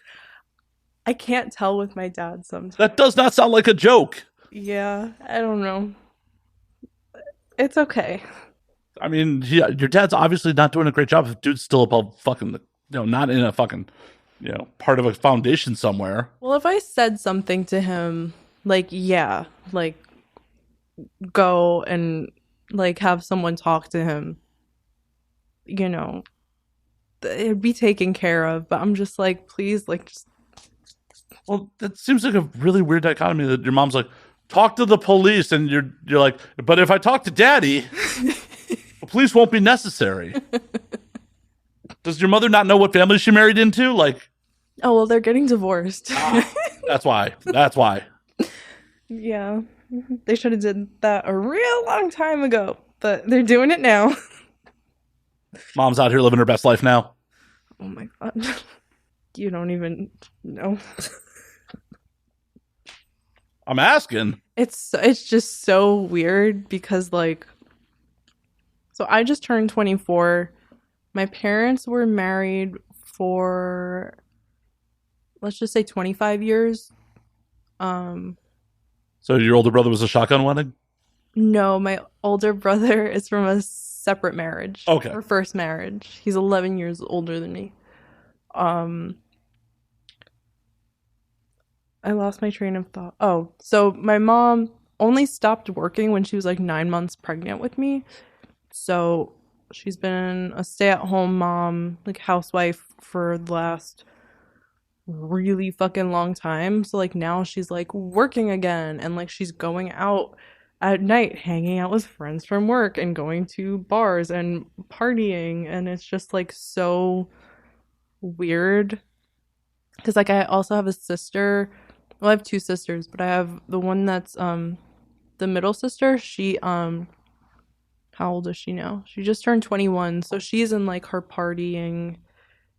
I can't tell with my dad sometimes. That does not sound like a joke. Yeah, I don't know. It's okay. I mean, your dad's obviously not doing a great job if dude's still above fucking the not in a fucking, part of a foundation somewhere. Well, if I said something to him, like, yeah, like, go and, like, have someone talk to him, it'd be taken care of. But I'm just like, please, like, just. Well, that seems like a really weird dichotomy that your mom's like, talk to the police, and you're like, but if I talk to daddy, the police won't be necessary. Does your mother not know what family she married into? Like, oh, well, they're getting divorced. That's why. Yeah. They should have did that a real long time ago, but they're doing it now. Mom's out here living her best life now. Oh my God. You don't even know. I'm asking. It's just so weird because, like, so I just turned 24. My parents were married for, let's just say, 25 years. So your older brother was a shotgun wedding? No, my older brother is from a separate marriage. Okay. Her first marriage. He's 11 years older than me. I lost my train of thought. Oh, so my mom only stopped working when she was like 9 months pregnant with me. So she's been a stay-at-home mom, like housewife for the last really fucking long time. So like now she's like working again, and like she's going out at night, hanging out with friends from work and going to bars and partying, and it's just like so weird. Because like I also have a sister. Well, I have two sisters, but I have the one that's the middle sister. She how old is she now? She just turned 21, so she's in like her partying,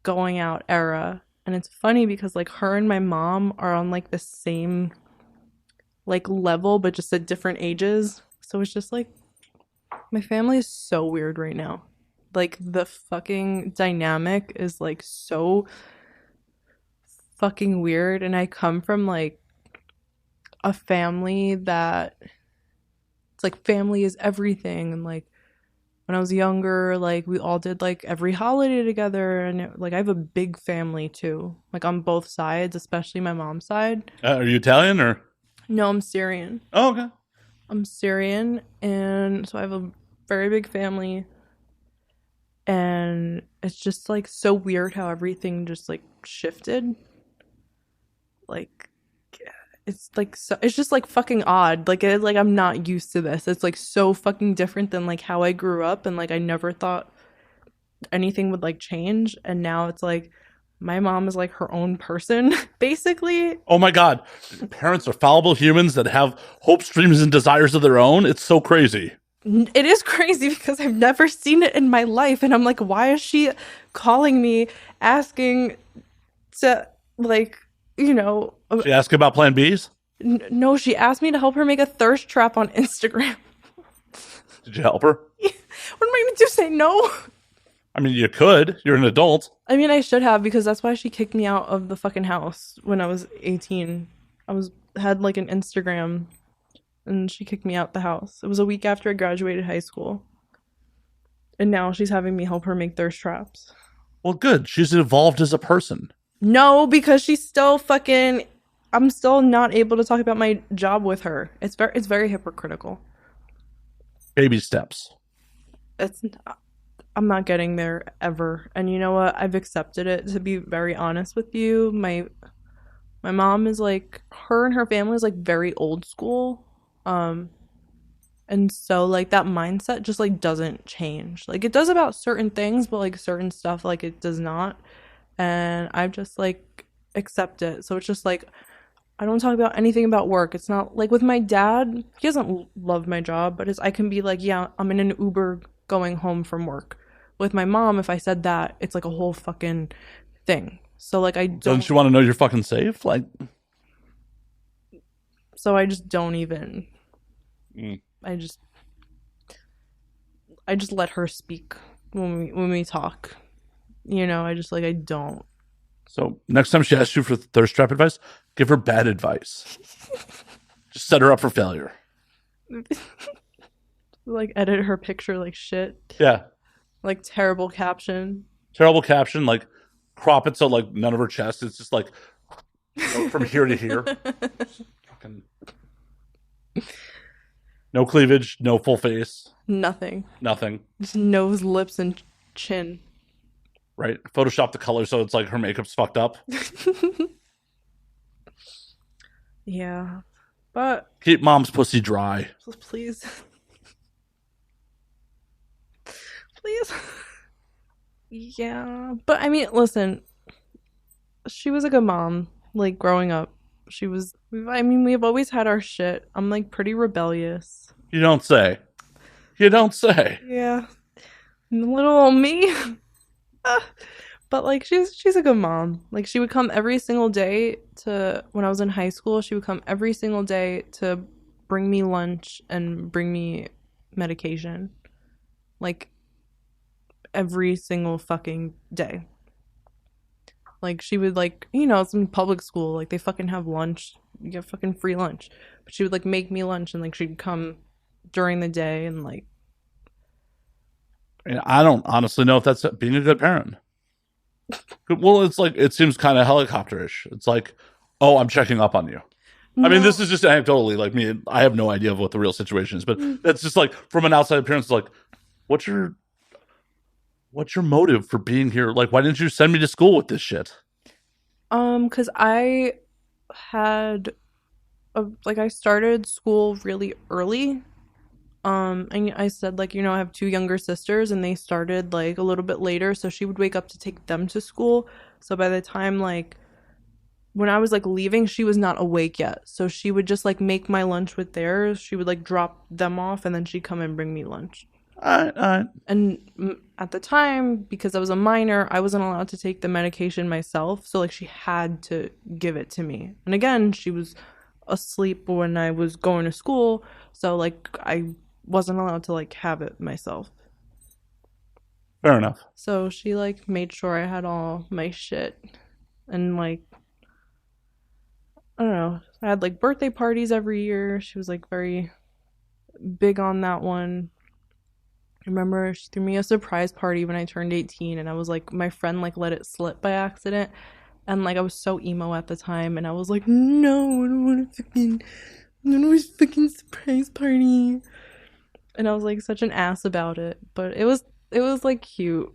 going out era. And it's funny because like her and my mom are on like the same like level, but just at different ages. So it's just like my family is so weird right now. Like the fucking dynamic is like so fucking weird, and I come from like a family that it's like family is everything, and like when I was younger, like we all did like every holiday together, and like I have a big family too, like on both sides, especially my mom's side. Are you Italian or? No, I'm Syrian. Oh, okay. I'm Syrian, and so I have a very big family, and it's just like so weird how everything just like shifted. Like it's like so, it's just like fucking odd. Like I'm not used to this. It's like so fucking different than like how I grew up, and like I never thought anything would like change, and now it's like my mom is like her own person basically. Oh my God. Parents are fallible humans that have hopes, dreams, and desires of their own. It's so crazy. It is crazy because I've never seen it in my life, and I'm like, why is she calling me asking to like, She asked about Plan Bs? No, she asked me to help her make a thirst trap on Instagram. Did you help her? What am I gonna do? Say no? I mean, you could. You're an adult. I mean, I should have, because that's why she kicked me out of the fucking house when I was 18. Had like an Instagram, and she kicked me out the house. It was a week after I graduated high school. And now she's having me help her make thirst traps. Well, good. She's evolved as a person. No, because she's still fucking... I'm still not able to talk about my job with her. It's very hypocritical. Baby steps. I'm not getting there ever. And you know what? I've accepted it, to be very honest with you. My mom is like, her and her family is like very old school. And so like that mindset just like doesn't change. Like it does about certain things, but like certain stuff like it does not. And I've just like accept it. So it's just like I don't talk about anything about work. It's not like with my dad, he doesn't love my job, but I can be like, yeah, I'm in an Uber going home from work. With my mom, if I said that, it's like a whole fucking thing. So like I don't. Doesn't she want to know you're fucking safe? Like. So I just don't even. I just let her speak when we talk. I don't. So next time she asks you for thirst trap advice, give her bad advice. Just set her up for failure. Like edit her picture like shit. Yeah. Like terrible caption. Terrible caption. Like crop it so like none of her chest. It's just like from here to here. Fucking no cleavage, no full face, Nothing. nothing. Just nose, lips, and chin. Right? Photoshop the color so it's like her makeup's fucked up. Yeah. But Keep mom's pussy dry. please. Please. Yeah. But I mean, listen, she was a good mom. Like growing up, we've always had our shit. I'm like pretty rebellious. You don't say. You don't say. Yeah. Little old me. But like she's a good mom. Like she would come every single day to when I was in high school, she would come every single day to bring me lunch and bring me medication. Like every single fucking day. Like she would like, it's in public school, like they fucking have lunch. You get fucking free lunch. But she would like make me lunch and like she'd come during the day and like I don't honestly know if that's being a good parent. Well, it's like it seems kind of helicopterish. It's like, oh, I'm checking up on you. I mean, this is just anecdotally like me. I have no idea of what the real situation is, but that's just like from an outside appearance. Like, what's your motive for being here? Like, why didn't you send me to school with this shit? Because I had I started school really early. And I said like, I have two younger sisters and they started like a little bit later, so she would wake up to take them to school. So by the time like when I was like leaving, she was not awake yet. So she would just like make my lunch with theirs. She would like drop them off and then she'd come and bring me lunch. All right. And at the time, because I was a minor, I wasn't allowed to take the medication myself. So like she had to give it to me. And again, she was asleep when I was going to school. So like I wasn't allowed to like have it myself. Fair enough. So she like made sure I had all my shit. And like I don't know, I had like birthday parties every year. She was like very big on that one. I remember she threw me a surprise party when I turned 18 and I was like, my friend like let it slip by accident. And like I was so emo at the time and I was like, no, I don't want to fucking surprise party. And I was like such an ass about it. But it was like cute.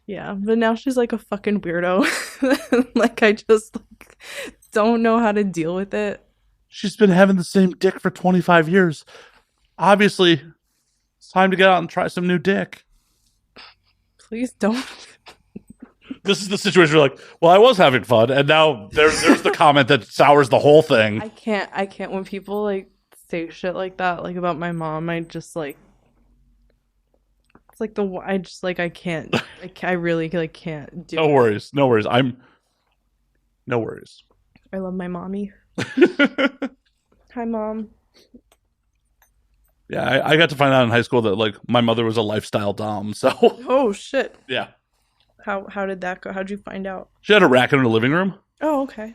Yeah. But now she's like a fucking weirdo. Like I just like don't know how to deal with it. She's been having the same dick for 25 years. Obviously, it's time to get out and try some new dick. Please don't. This is the situation where like, well, I was having fun, and now there's the comment that sours the whole thing. I can't when people like say shit like that, like about my mom. I just like, it's like I can't. I really like can't do. No worries. No worries. I love my mommy. Hi, Mom. Yeah, I got to find out in high school that like my mother was a lifestyle dom. So Oh shit. yeah. How did that go? How'd you find out? She had a rack in her living room. Oh, okay.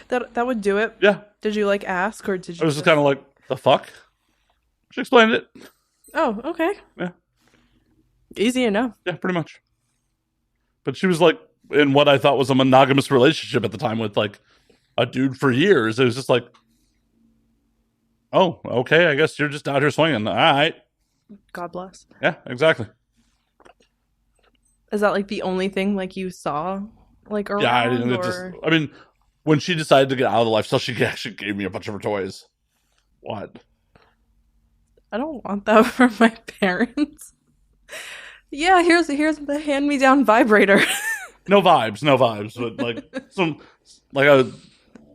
that would do it. Yeah. Did you like ask or did you? I was just kind of like, the fuck? She explained it. Oh, okay. Yeah. Easy enough. Yeah, pretty much. But she was like in what I thought was a monogamous relationship at the time with like a dude for years. It was just like, oh, okay, I guess you're just out here swinging. All right. God bless. Yeah, exactly. Is that like the only thing like you saw like around? Yeah, I mean, when she decided to get out of the lifestyle, she actually gave me a bunch of her toys. What? I don't want that for my parents. Yeah, here's the hand-me-down vibrator. No vibes, but like like a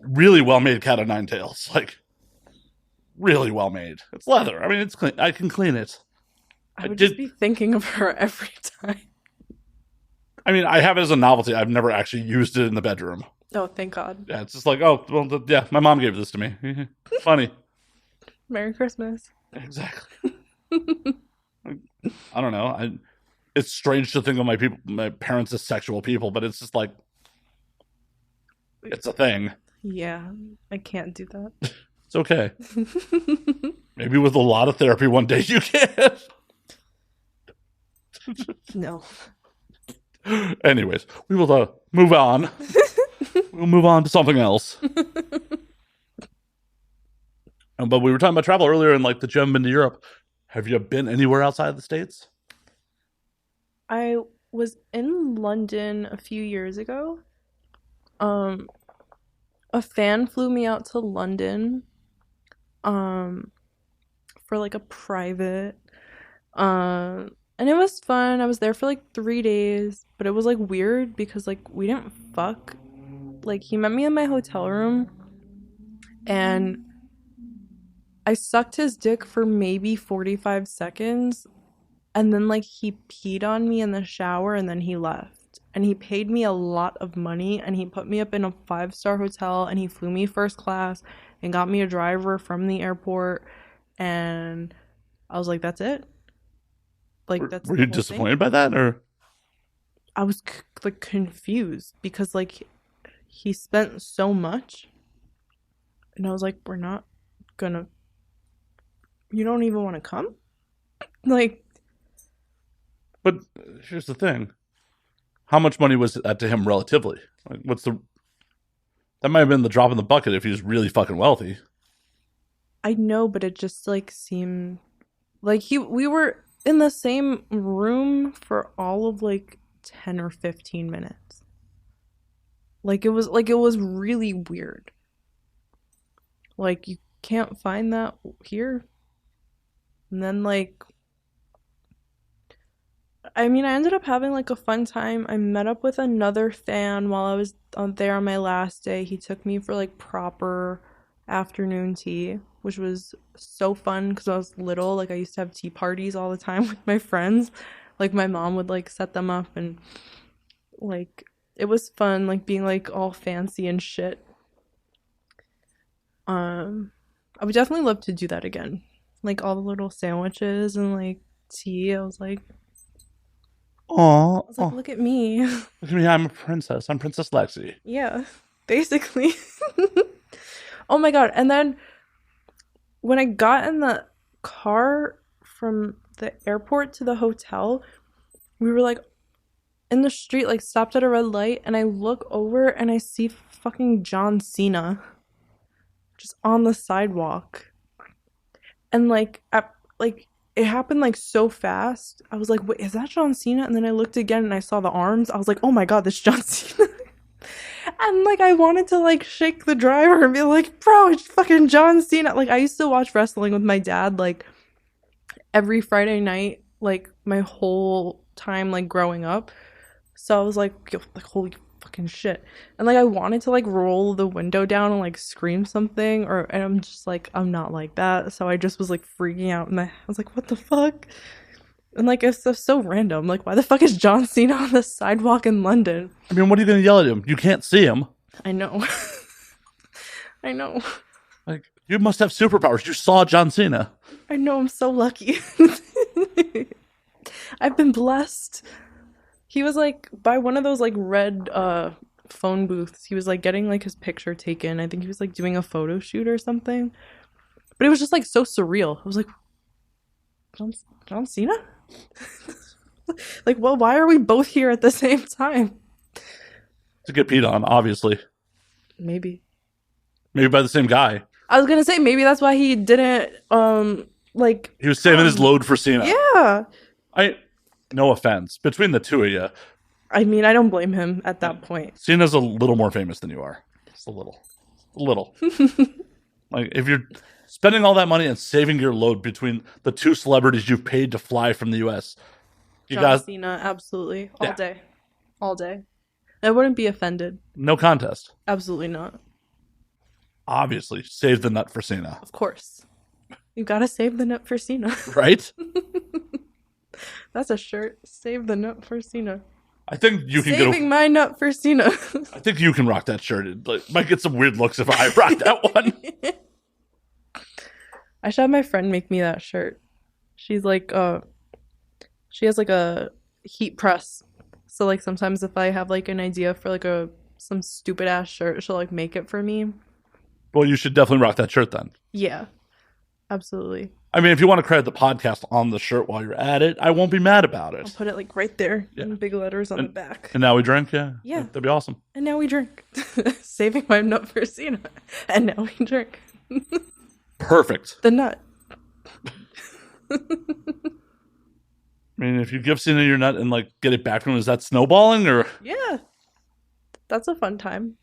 really well-made cat of nine tails, like really well made. It's leather. I mean, it's clean. I can clean it. I would just be thinking of her every time. I mean, I have it as a novelty. I've never actually used it in the bedroom. Oh, thank God. Yeah, it's just like, oh, well, yeah, my mom gave this to me. Funny. Merry Christmas. Exactly. I don't know. It's strange to think of my parents as sexual people, but it's just like, it's a thing. Yeah, I can't do that. It's okay. Maybe with a lot of therapy one day you can. No. Anyways, we will move on. We'll move on to something else. But we were talking about travel earlier, and like that you haven't been to Europe. Have you been anywhere outside of the States? I was in London a few years ago. Um, a fan flew me out to London, um, for like a private. And it was fun. I was there for like 3 days, but it was like weird because like we didn't fuck. Like he met me in my hotel room, and I sucked his dick for maybe 45 seconds, and then like he peed on me in the shower and then he left. And he paid me a lot of money and he put me up in a 5-star hotel and he flew me first class and got me a driver from the airport, and I was like, that's it? Like that's Were the you whole thing? disappointed by that, or I was like confused because like he spent so much, and I was like, we're not gonna, you don't even want to come? Like, but here's the thing: how much money was that to him relatively? Like, what's the that might have been the drop in the bucket if he was really fucking wealthy. I know, but it just like seemed like we were in the same room for all of like 10 or 15 minutes. Like it was really weird. Like you can't find that here. And then like I mean, I ended up having like a fun time. I met up with another fan while I was there on my last day. He took me for like proper afternoon tea, which was so fun because I was little. Like I used to have tea parties all the time with my friends. Like my mom would like set them up, and like it was fun like being like all fancy and shit. Um I would definitely love to do that again. Like all the little sandwiches and like tea. Oh, I was like, look at me. look at me! I'm a princess. I'm Princess Lexi. Yeah, basically. Oh my god. And then when I got in the car from the airport to the hotel, we were like in the street, like stopped at a red light, and I look over and I see fucking John Cena just on the sidewalk. And like it happened like so fast. I was like, wait, is that John Cena? And then I looked again and I saw the arms. I was like, oh my god, this John Cena. And like I wanted to like shake the driver and be like, bro, it's fucking John Cena. Like I used to watch wrestling with my dad like every Friday night, like my whole time like growing up. So I was like holy fucking shit. And like I wanted to like roll the window down and like scream something, or and I'm just like, I'm not like that. So I just was like freaking out, and I was like, what the fuck? And like it's so random. Like why the fuck is John Cena on the sidewalk in London? I mean, what are you going to yell at him? You can't see him. I know. I know. Like, you must have superpowers. You saw John Cena. I know, I'm so lucky. I've been blessed. He was like by one of those like red phone booths. He was like getting like his picture taken. I think he was like doing a photo shoot or something. But it was just like so surreal. I was like, John Cena? Like, well, why are we both here at the same time? To get peed on, obviously. Maybe. Maybe by the same guy. I was gonna say maybe that's why he didn't like He was saving his load for Cena. yeah. No offense. Between the two of you, I mean, I don't blame him at that point. Cena's a little more famous than you are. Just a little. A little. Like, if you're spending all that money and saving your load between the two celebrities you paid to fly from the U.S., you John got Cena, absolutely. All Yeah. day. All day. I wouldn't be offended. no contest. Absolutely not. Obviously, save the nut for Cena. Of course. You gotta save the nut for Cena. Right? That's a shirt. Save the nut for Cena. I think you can Saving my nut for Cena. I think you can rock that shirt. It might get some weird looks if I rock that one. I should have my friend make me that shirt. She's like, she has like a heat press. So like sometimes if I have like an idea for like some stupid ass shirt, she'll like make it for me. Well, you should definitely rock that shirt then. Yeah. Absolutely. I mean, if you want to credit the podcast on the shirt while you're at it, I won't be mad about I'll it. put it like right there Yeah. in big letters on the And, back. and now we drink? Yeah. Yeah. That'd be awesome. And now we drink. Saving my nut for Cena. And now we drink. Perfect. The nut. I mean, if you give Cena your nut and like get it back from him, is that snowballing or Yeah. That's a fun time.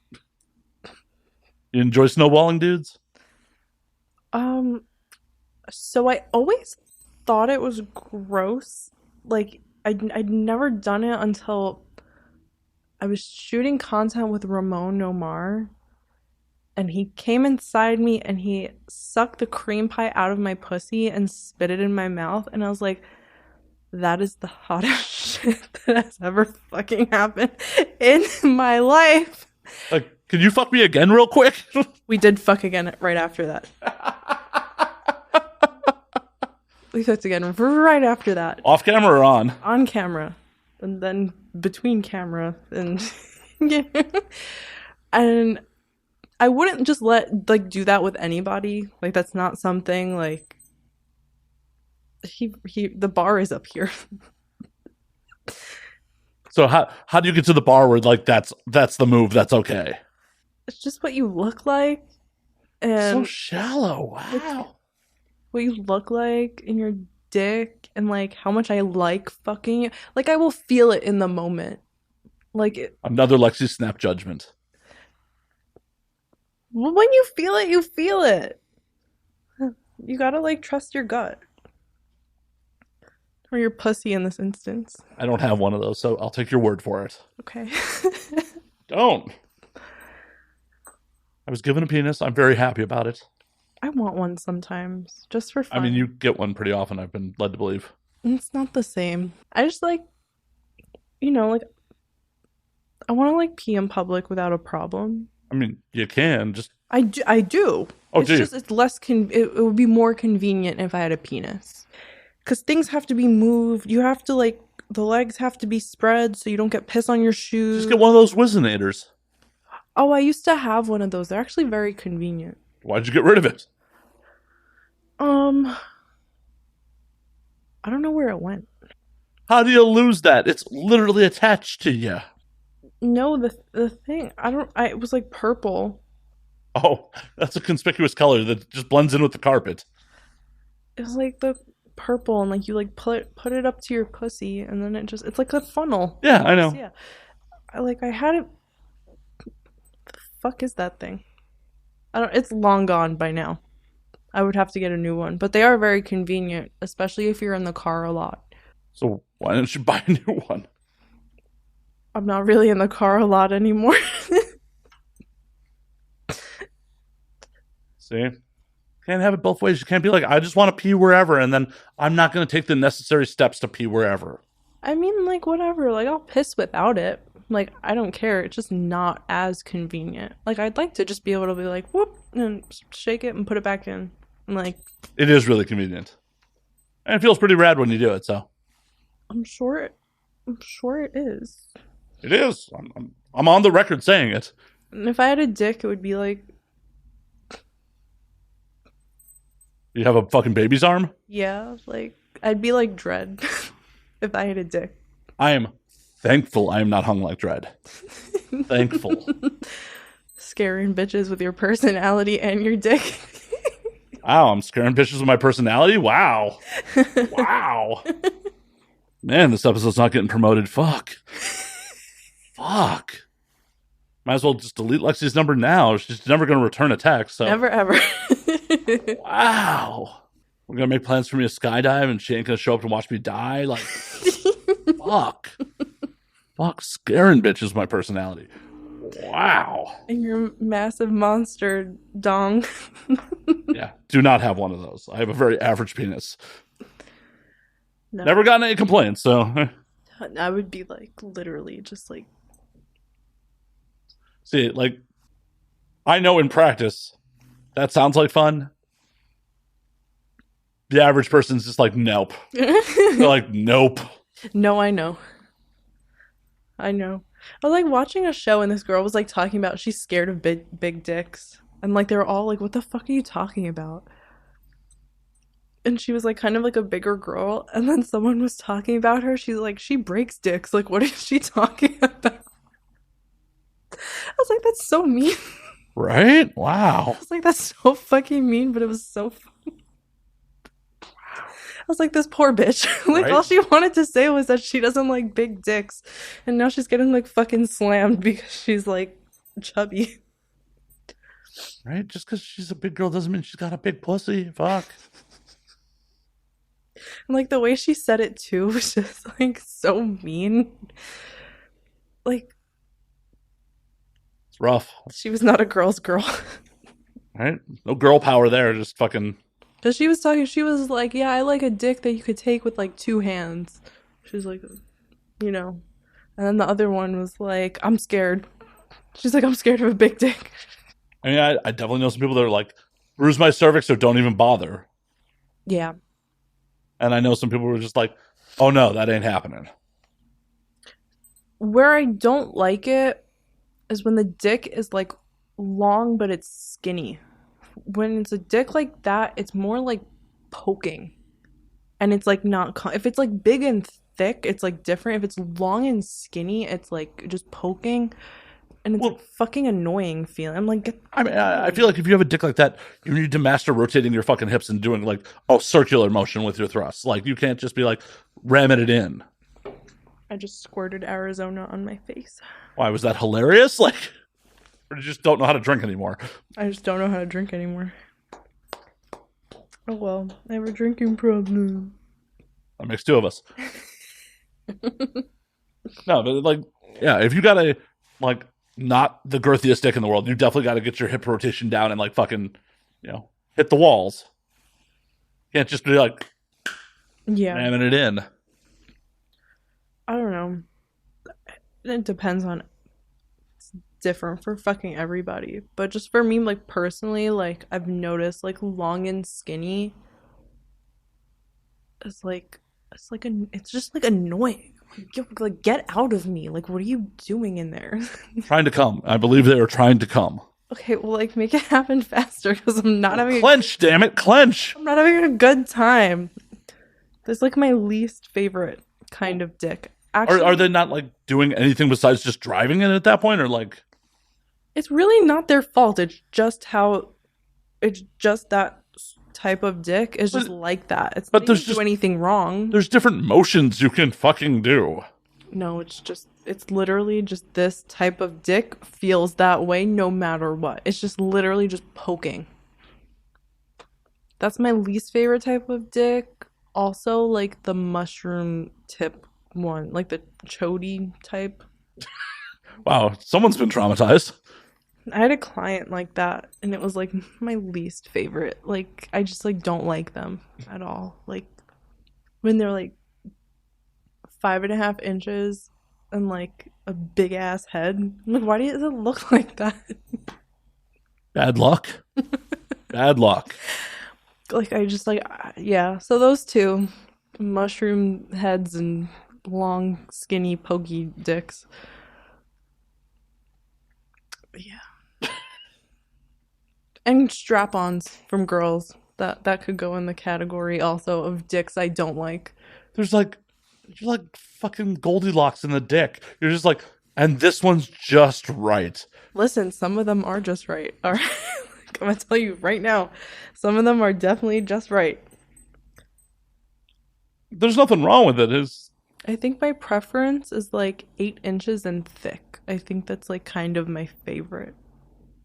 you enjoy snowballing, dudes? So I always thought it was gross. Like I'd never done it until I was shooting content with Ramon Nomar, and he came inside me and he sucked the cream pie out of my pussy and spit it in my mouth, and I was like, that is the hottest shit that has ever fucking happened in my life. Like, can you fuck me again real quick? We did fuck again right after that. We fucked again right after that. Off camera or on? On camera. And then between camera and yeah. And I wouldn't just do that with anybody. Like, that's not something like the bar is up here. So how do you get to the bar where like that's the move? That's okay. It's just what you look like, and So shallow. Wow. what you look like in your dick, and like how much I like fucking you. Like, I will feel it in the moment. Like, Another Lexi snap judgment. when you feel it, you feel it. You gotta like trust your gut. Or your pussy in this instance. I don't have one of those, so I'll take your word for it. Okay. Don't. I was given a penis. I'm very happy about it. I want one sometimes, just for fun. I mean, you get one pretty often, I've been led to believe. It's not the same. I just like, like, I want to like pee in public without a problem. I mean, you can just. I do. I do. Oh, it's do you? just it's less it would be more convenient if I had a penis, because things have to be moved. You have to like the legs have to be spread so you don't get piss on your shoes. Just get one of those Wizenators. Oh, I used to have one of those. They're actually very convenient. Why'd you get rid of it? I don't know where it went. How do you lose that? It's literally attached to you. No, the thing, it was like purple. Oh, that's a conspicuous color that just blends in with the carpet. It was like the purple, and like you like put it up to your pussy, and then it's like a funnel. Yeah, I know. Yeah. I had it. The fuck is that thing? It's long gone by now. I would have to get a new one, but they are very convenient, especially if you're in the car a lot. So why don't you buy a new one? I'm not really in the car a lot anymore. See? Can't have it both ways. You can't be like, I just want to pee wherever, and then I'm not going to take the necessary steps to pee wherever. I mean, like, whatever. Like, I'll piss without it. Like, I don't care. It's just not as convenient. Like, I'd like to just be able to be like, whoop, and shake it and put it back in. And like, it is really convenient. And it feels pretty rad when you do it, so. I'm sure it is. It is. I'm on the record saying it. And if I had a dick, it would be like, You have a fucking baby's arm? yeah, like, I'd be like Dread if I had a dick. I am thankful I am not hung like Dread. Thankful. Scaring bitches with your personality and your dick. Wow, I'm scaring bitches with my personality? Wow. Wow. Man, this episode's not getting promoted. Fuck. Fuck. Might as well just delete Lexi's number now. She's never going to return a text. So. Never ever. Wow. We're going to make plans for me to skydive and she ain't going to show up to watch me die? Like, fuck. Fuck, scaring bitches with my personality. Wow. And your massive monster dong. Yeah, do not have one of those. I have a very average penis. No. Never gotten any complaints, so. I would be like, literally, just like. See, like, I know in practice, that sounds like fun. The average person's just like, nope. They're like, nope. No, I know. I was like watching a show and this girl was like talking about she's scared of big dicks. And like they were all like, what the fuck are you talking about? and she was like kind of like a bigger girl, and then someone was talking about her. She's like, she breaks dicks. Like, what is she talking about? I was like, that's so mean. Right? I Wow. was like, that's so fucking mean, but it was so I was like, this poor bitch. Like, all Right? she wanted to say was that she doesn't like big dicks. And now she's getting like fucking slammed because she's like chubby. Right? Just because she's a big girl doesn't mean she's got a big pussy. Fuck. And like the way she said it too was just like so mean. Like, It's rough. she was not a girl's girl. Right? No girl power there. Just fucking. But she was talking, she was like, yeah, I like a dick that you could take with like two hands. She was like, you know. And then the other one was like, I'm scared. She's like, I'm scared of a big dick. I mean, I definitely know some people that are like, bruise my cervix or don't even bother. Yeah. And I know some people who are just like, oh no, that ain't happening. Where I don't like it is when the dick is like long but it's skinny. When it's a dick like that, it's more like poking. And it's like not if it's like big and thick, it's like different. If it's long and skinny, it's like just poking. And it's Well, like fucking annoying feeling. I'm like, I mean, I feel like if you have a dick like that, you need to master rotating your fucking hips and doing like circular motion with your thrusts. Like you can't just be like ramming it in. I just squirted Arizona on my face. Why was that hilarious? Like, or you just don't know how to drink anymore? I just don't know how to drink anymore. Oh well, I have a drinking problem. That makes two of us. No, but like, yeah, if you got a like not the girthiest dick in the world, you definitely got to get your hip rotation down and like fucking, hit the walls. You can't just be like Yeah. ramming it in. I don't know. It depends on it's different for fucking everybody. But just for me, like personally, like I've noticed like long and skinny is like it's just like annoying. Like get out of me. Like what are you doing in there? Trying to come. I believe they are trying to come. Okay, well like make it happen faster because I'm not having Clench, damn it, clench. I'm not having a good time. That's like my least favorite kind of dick. Actually, Are they not like doing anything besides just driving it at that point, or like? it's really not their fault. It's just that type of dick is just But- like that. It's but they there's didn't just- do anything wrong. There's different motions you can fucking do. No, it's literally just this type of dick feels that way no matter what. It's just literally just poking. That's my least favorite type of dick. Also, like the mushroom tip one, like the chody type. Wow, someone's been traumatized. I had a client like that, and it was like my least favorite. Like, I just like don't like them at all. Like, when they're like 5.5 inches and like a big ass head. I'm like, why does it look like that? Bad luck. Bad luck. Like, I just like, yeah. So, those two mushroom heads and long, skinny, pokey dicks. But yeah. And strap-ons from girls. That could go in the category also of dicks I don't like. You're like fucking Goldilocks in the dick. You're just like, and this one's just right. Listen, some of them are just right. All right. Like, I'm gonna tell you right now, some of them are definitely just right. There's nothing wrong with it. I think my preference is like 8 inches and thick. I think that's like kind of my favorite.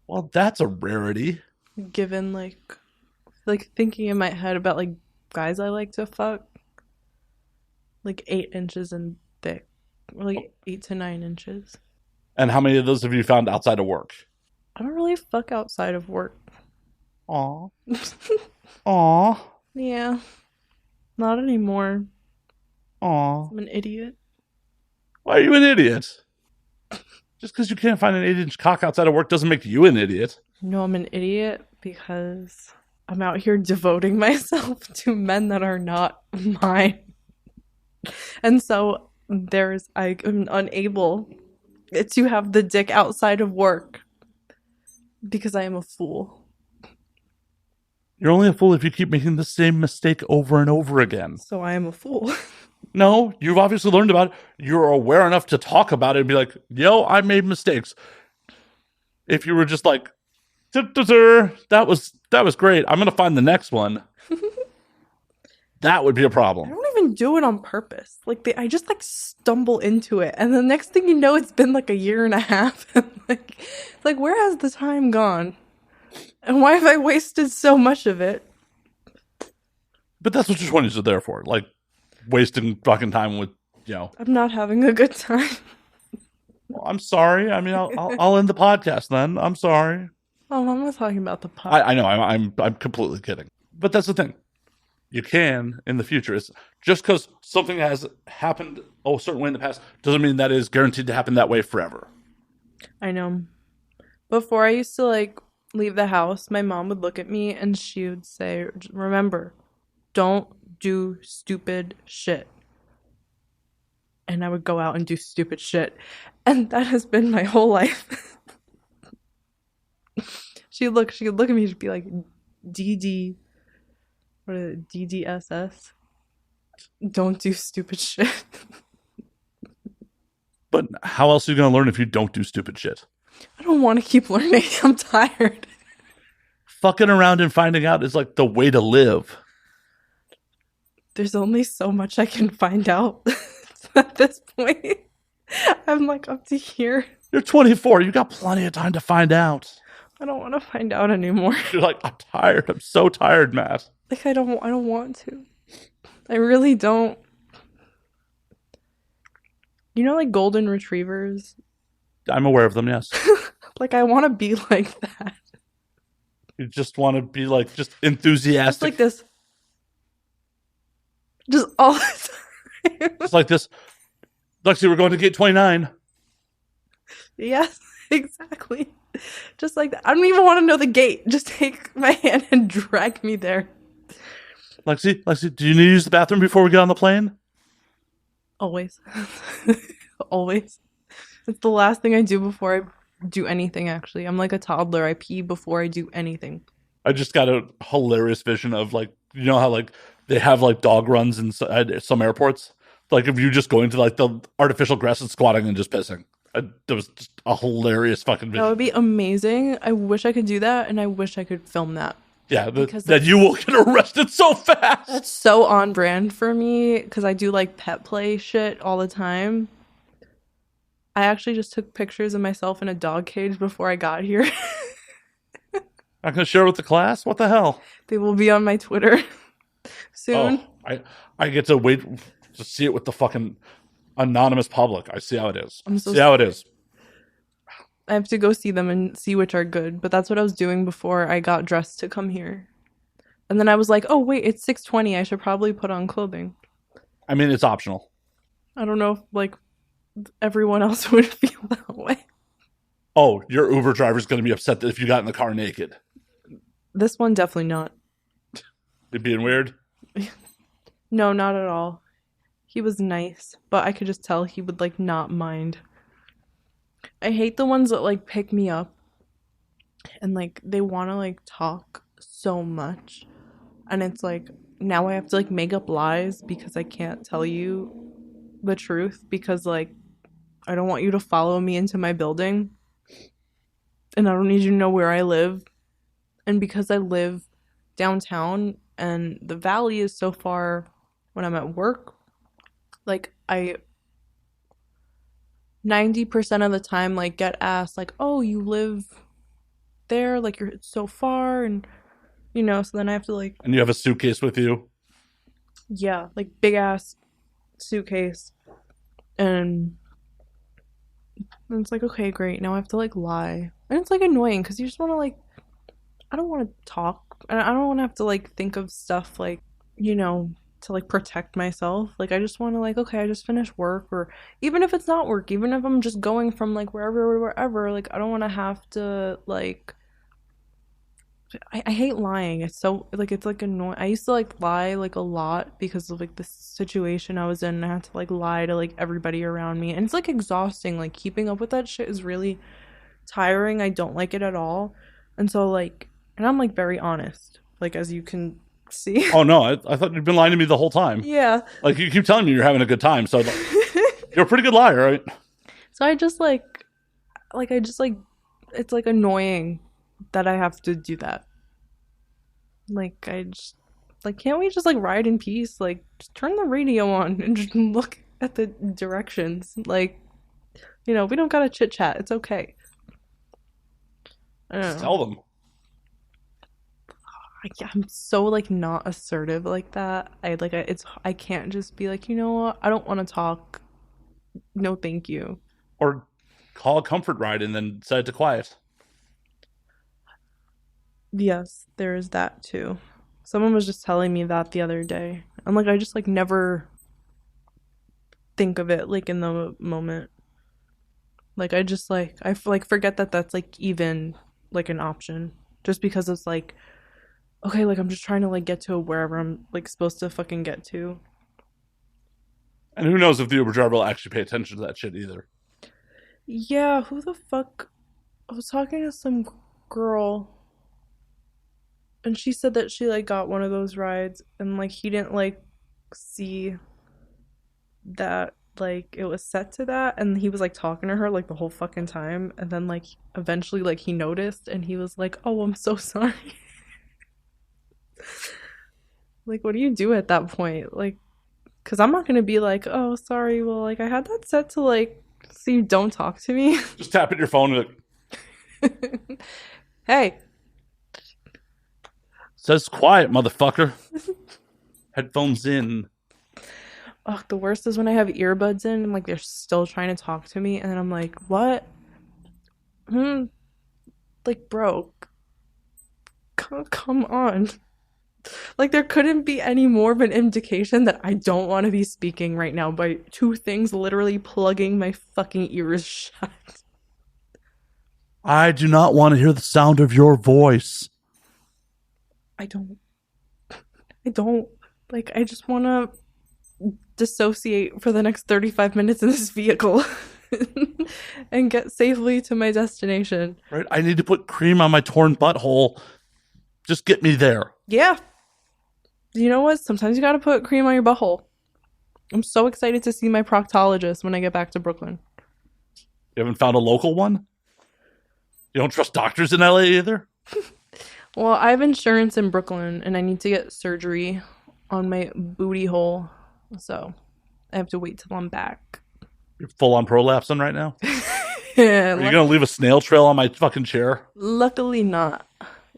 Well, that's a rarity. Given like thinking in my head about like guys I like to fuck, like 8 inches and thick, or like 8 to 9 inches. And how many of those have you found outside of work? I don't really fuck outside of work. Aw. Aw. Yeah, not anymore. Aw. I'm an idiot. Why are you an idiot? Just because you can't find an 8-inch cock outside of work doesn't make you an idiot. No, I'm an idiot because I'm out here devoting myself to men that are not mine. And so I am unable to have the dick outside of work because I am a fool. You're only a fool if you keep making the same mistake over and over again. So I am a fool. No, you've obviously learned about it. You're aware enough to talk about it and be like, yo, I made mistakes. If you were just like, that was great. I'm gonna find the next one. That would be a I problem. don't even do it on purpose. Like I just like stumble into it, and the next thing you know, it's been like a year and a half. And like where has the time gone? And why have I wasted so much of it? But that's what your 20s are there for. Like wasting fucking time with, I'm not having a good time. well, I'm sorry. I mean, I'll end the podcast then. I'm sorry. Oh, I'm not talking about the pot. I know. I'm completely kidding. But that's the thing. You can in the future. It's just because something has happened a certain way in the past doesn't mean that is guaranteed to happen that way forever. I know. Before I used to like leave the house, my mom would look at me and she would say, "Remember, don't do stupid shit." And I would go out and do stupid shit. And that has been my whole life. She'd look at me, she'd be like, DD, what is it, DDSS? Don't do stupid shit. But how else are you going to learn if you don't do stupid shit? I don't want to keep learning. I'm tired. Fucking around and finding out is like the way to live. There's only so much I can find out at this point. I'm like up to here. You're 24. You got plenty of time to find out. I don't want to find out anymore. You're like, I'm tired. I'm so tired, Matt. Like I don't want to. I really don't. You know, like golden retrievers? I'm aware of them, yes. Like I want to be like that. You just want to be like, just enthusiastic. Just like this. Just all the time. Just like this. Lexi, we're going to gate 29. Yes, exactly. Just like that. I don't even want to know the gate. Just take my hand and drag me there. Lexi, do you need to use the bathroom before we get on the plane? Always. Always. It's the last thing I do before I do anything, actually. I'm like a toddler. I pee before I do anything. I just got a hilarious vision of like, you know how like they have like dog runs at some airports? Like if you just going to like the artificial grass and squatting and just pissing. There was just a hilarious fucking vision. That would be amazing. I wish I could do that, and I wish I could film that. Yeah, that you will get arrested so fast. That's so on brand for me, because I do like pet play shit all the time. I actually just took pictures of myself in a dog cage before I got here. Not gonna share with the class? What the hell? They will be on my Twitter soon. Oh, I get to wait to see it with the fucking anonymous public. I see how it is. How it is. I have to go see them and see which are good, but that's what I was doing before I got dressed to come here. And then I was like, oh wait, it's 6:20. I should probably put on clothing. I mean, it's optional. I don't know if like everyone else would feel that way. Oh, your Uber driver's going to be upset that if you got in the car naked. This one definitely not. It being weird? No, not at all. He was nice, but I could just tell he would like not mind. I hate the ones that like pick me up and like they want to like talk so much, and it's like now I have to like make up lies because I can't tell you the truth because like I don't want you to follow me into my building, and I don't need you to know where I live, and because I live downtown and the valley is so far when I'm at work, like I 90% of the time like get asked like, oh, you live there, like you're so far, and you know, so then I have to like, and you have a suitcase with you? Yeah, like big ass suitcase, and it's like, okay, great, now I have to like lie, and it's like annoying because you just want to like, I don't want to talk, and I don't want to have to like think of stuff like, you know, to like protect myself. Like I just want to like, okay, I just finished work, or even if it's not work, even if I'm just going from like wherever to wherever, like I don't want to have to like, I hate lying. It's so like, it's like annoying. I used to like lie like a lot because of like the situation I was in, and I had to like lie to like everybody around me, and it's like exhausting. Like keeping up with that shit is really tiring. I don't like it at all. And so like, and I'm like very honest, like as you can see. Oh no, I thought you'd been lying to me the whole time. Yeah. Like you keep telling me you're having a good time, so you're a pretty good liar, right? So I just like I just like it's like annoying that I have to do that. Like I just like can't we just like ride in peace? Like just turn the radio on and just look at the directions. Like, you know, we don't gotta chit chat. It's okay. I don't Just know. tell them. I'm so like not assertive like that. I can't just be like, you know what? I don't want to talk. No, thank you. Or call a comfort ride and then set it to quiet. Yes, there is that too. Someone was just telling me that the other day. I'm like, I just like never think of it like in the moment. Like I just like like forget that that's like even like an option. Just because it's like okay, like I'm just trying to like get to wherever I'm like supposed to fucking get to. And who knows if the Uber driver will actually pay attention to that shit either. Yeah, who the fuck? I was talking to some girl and she said that she like got one of those rides and like he didn't like see that like it was set to that and he was like talking to her like the whole fucking time and then like eventually like he noticed and he was like, "Oh, I'm so sorry." Like what do you do at that point? Like cuz I'm not going to be like, "Oh, sorry. Well, like I had that set to like so you don't talk to me." Just tap at your phone and Hey, says quiet, motherfucker. Headphones in. ugh, the worst is when I have earbuds in and like they're still trying to talk to me and then I'm like, "What?" Hmm, like bro, come on. Like there couldn't be any more of an indication that I don't want to be speaking right now by two things literally plugging my fucking ears shut. I do not want to hear the sound of your voice. I don't I don't like I just want to dissociate for the next 35 minutes in this vehicle and get safely to my destination. Right? I need to put cream on my torn butthole. Just get me there. Yeah. You know what? Sometimes you got to put cream on your butthole. I'm so excited to see my proctologist when I get back to Brooklyn. You haven't found a local one? You don't trust doctors in LA either? Well, I have insurance in Brooklyn and I need to get surgery on my booty hole. So I have to wait till I'm back. You're full on prolapsing right now? Yeah, Are you going to leave a snail trail on my fucking chair? luckily not.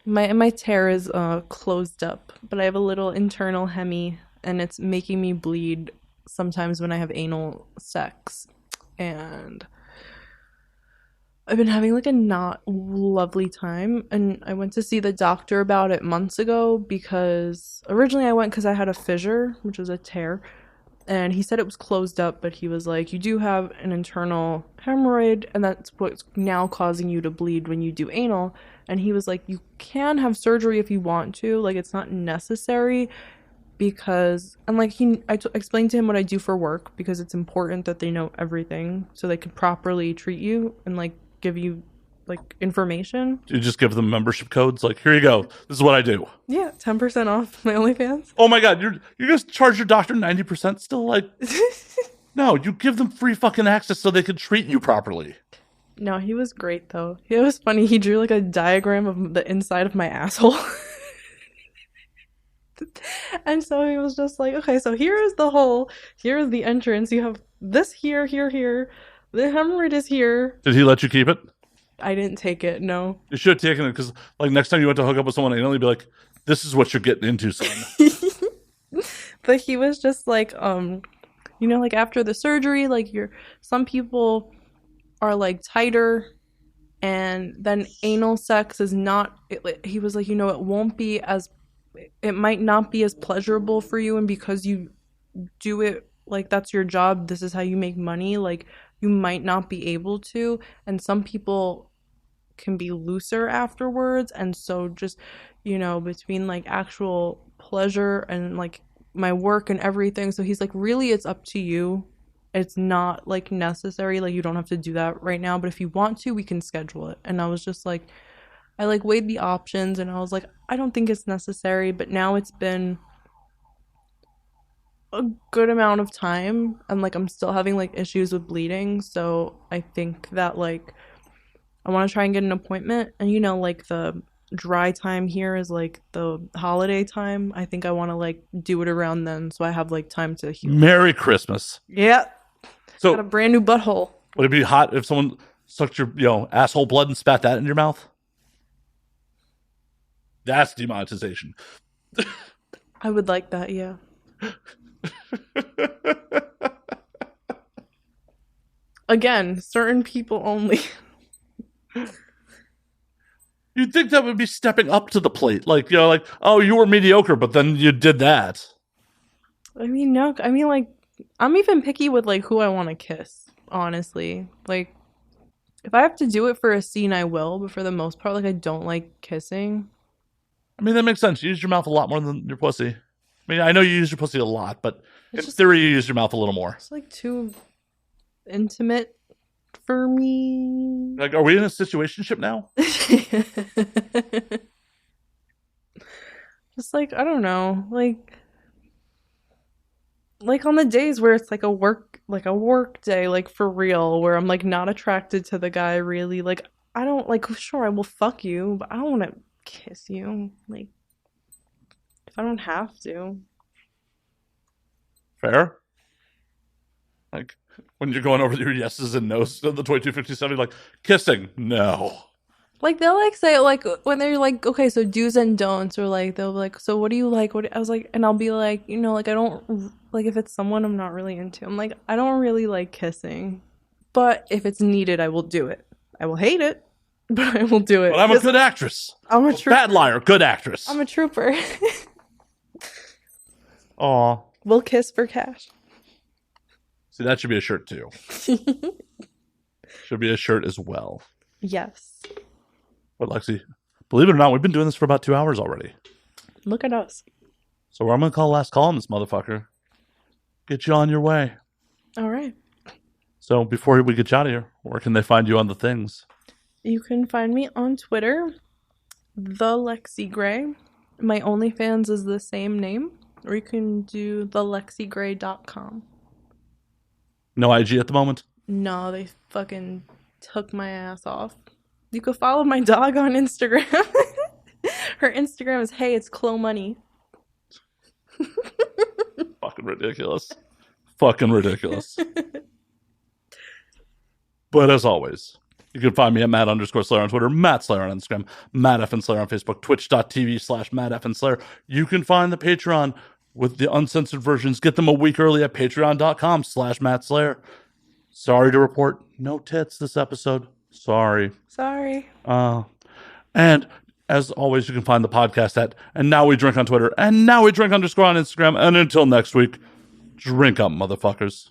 My tear is closed up, but I have a little internal hemi and it's making me bleed sometimes when I have anal sex. And I've been having like a not lovely time and I went to see the doctor about it months ago because originally I went because I had a fissure, which was a tear, and he said it was closed up, but he was like, you do have an internal hemorrhoid and that's what's now causing you to bleed when you do anal. And he was like, you can have surgery if you want to, like it's not necessary because and like explained to him what I do for work because it's important that they know everything so they could properly treat you and like give you like information. Do you just give them membership codes? Like, here you go. This is what I do. Yeah, 10% off my OnlyFans. Oh my God, you're going to charge your doctor 90% still? Like, no, you give them free fucking access so they can treat you properly. No, he was great though. It was funny. He drew like a diagram of the inside of my asshole. And so he was just like, okay, so here is the hole. Here is the entrance. You have this here, here, here. The hemorrhoid is here. Did he let you keep it? I didn't take it, no. You should have taken it because, like, next time you went to hook up with someone, they'd only be like, this is what you're getting into, son. But he was just like, you know, like after the surgery, like some people are like tighter and then anal sex is not, he was like, you know, it might not be as pleasurable for you. And because you do it, like that's your job, this is how you make money, like you might not be able to. And some people can be looser afterwards. And so just, you know, between like actual pleasure and like my work and everything. So he's like, really, it's up to you. It's not like necessary. Like you don't have to do that right now. But if you want to, we can schedule it. And I was just like, I like weighed the options and I was like, I don't think it's necessary, but now it's been a good amount of time and like I'm still having like issues with bleeding, so I think that like I want to try and get an appointment. And like the dry time here is like the holiday time. I think I want to like do it around then so I have like time to heal. Merry Christmas. Yeah. So got a brand new butthole. Would it be hot if someone sucked your, asshole blood and spat that in your mouth? That's demonetization. I would like that, yeah. Again, certain people only. You'd think that would be stepping up to the plate. Like, oh, you were mediocre, but then you did that. I mean, no. I mean, like, I'm even picky with, like, who I want to kiss, honestly. Like, if I have to do it for a scene, I will. But for the most part, like, I don't like kissing. I mean, that makes sense. You use your mouth a lot more than your pussy. I mean, I know you use your pussy a lot, but in theory, you use your mouth a little more. It's, like, too intimate for me. Like, are we in a situationship now? Just, like, I don't know. Like on the days where it's like a work day, like for real, where I'm like not attracted to the guy really, like I don't like, sure I will fuck you, but I don't want to kiss you, like if I don't have to. Fair. Like when you're going over your yeses and nos of the 2257, like kissing, no. Like they'll like say like when they're like, okay, so do's and don'ts, or like they'll be like, so what do you like? I was like, and I'll be like, like I don't like if it's someone I'm not really into. I'm like, I don't really like kissing, but if it's needed, I will do it. I will hate it, but I will do it. But I'm a good actress. I'm a trooper. Bad liar, good actress. I'm a trooper. Aw. We'll kiss for cash. See, that should be a shirt too. Should be a shirt as well. Yes. But Lexi, believe it or not, we've been doing this for about 2 hours already. Look at us. So I'm going to call last call on this motherfucker. Get you on your way. All right. So before we get you out of here, where can they find you on the things? You can find me on Twitter, the Lexi Gray. My OnlyFans is the same name. Or you can do thelexigray.com. No IG at the moment? No, they fucking took my ass off. You can follow my dog on Instagram. Her Instagram is, hey, it's Clo Money. Fucking ridiculous. Fucking ridiculous. But as always, you can find me at Matt_Slayer on Twitter, Matt Slayer on Instagram, Matt F and Slayer on Facebook, twitch.tv/Matt F and Slayer. You can find the Patreon with the uncensored versions. Get them a week early at patreon.com/Matt Slayer. Sorry to report, no tits this episode. Sorry. And as always, you can find the podcast at And Now We Drink on Twitter, and Now We Drink _ on Instagram. And until next week, drink up, motherfuckers.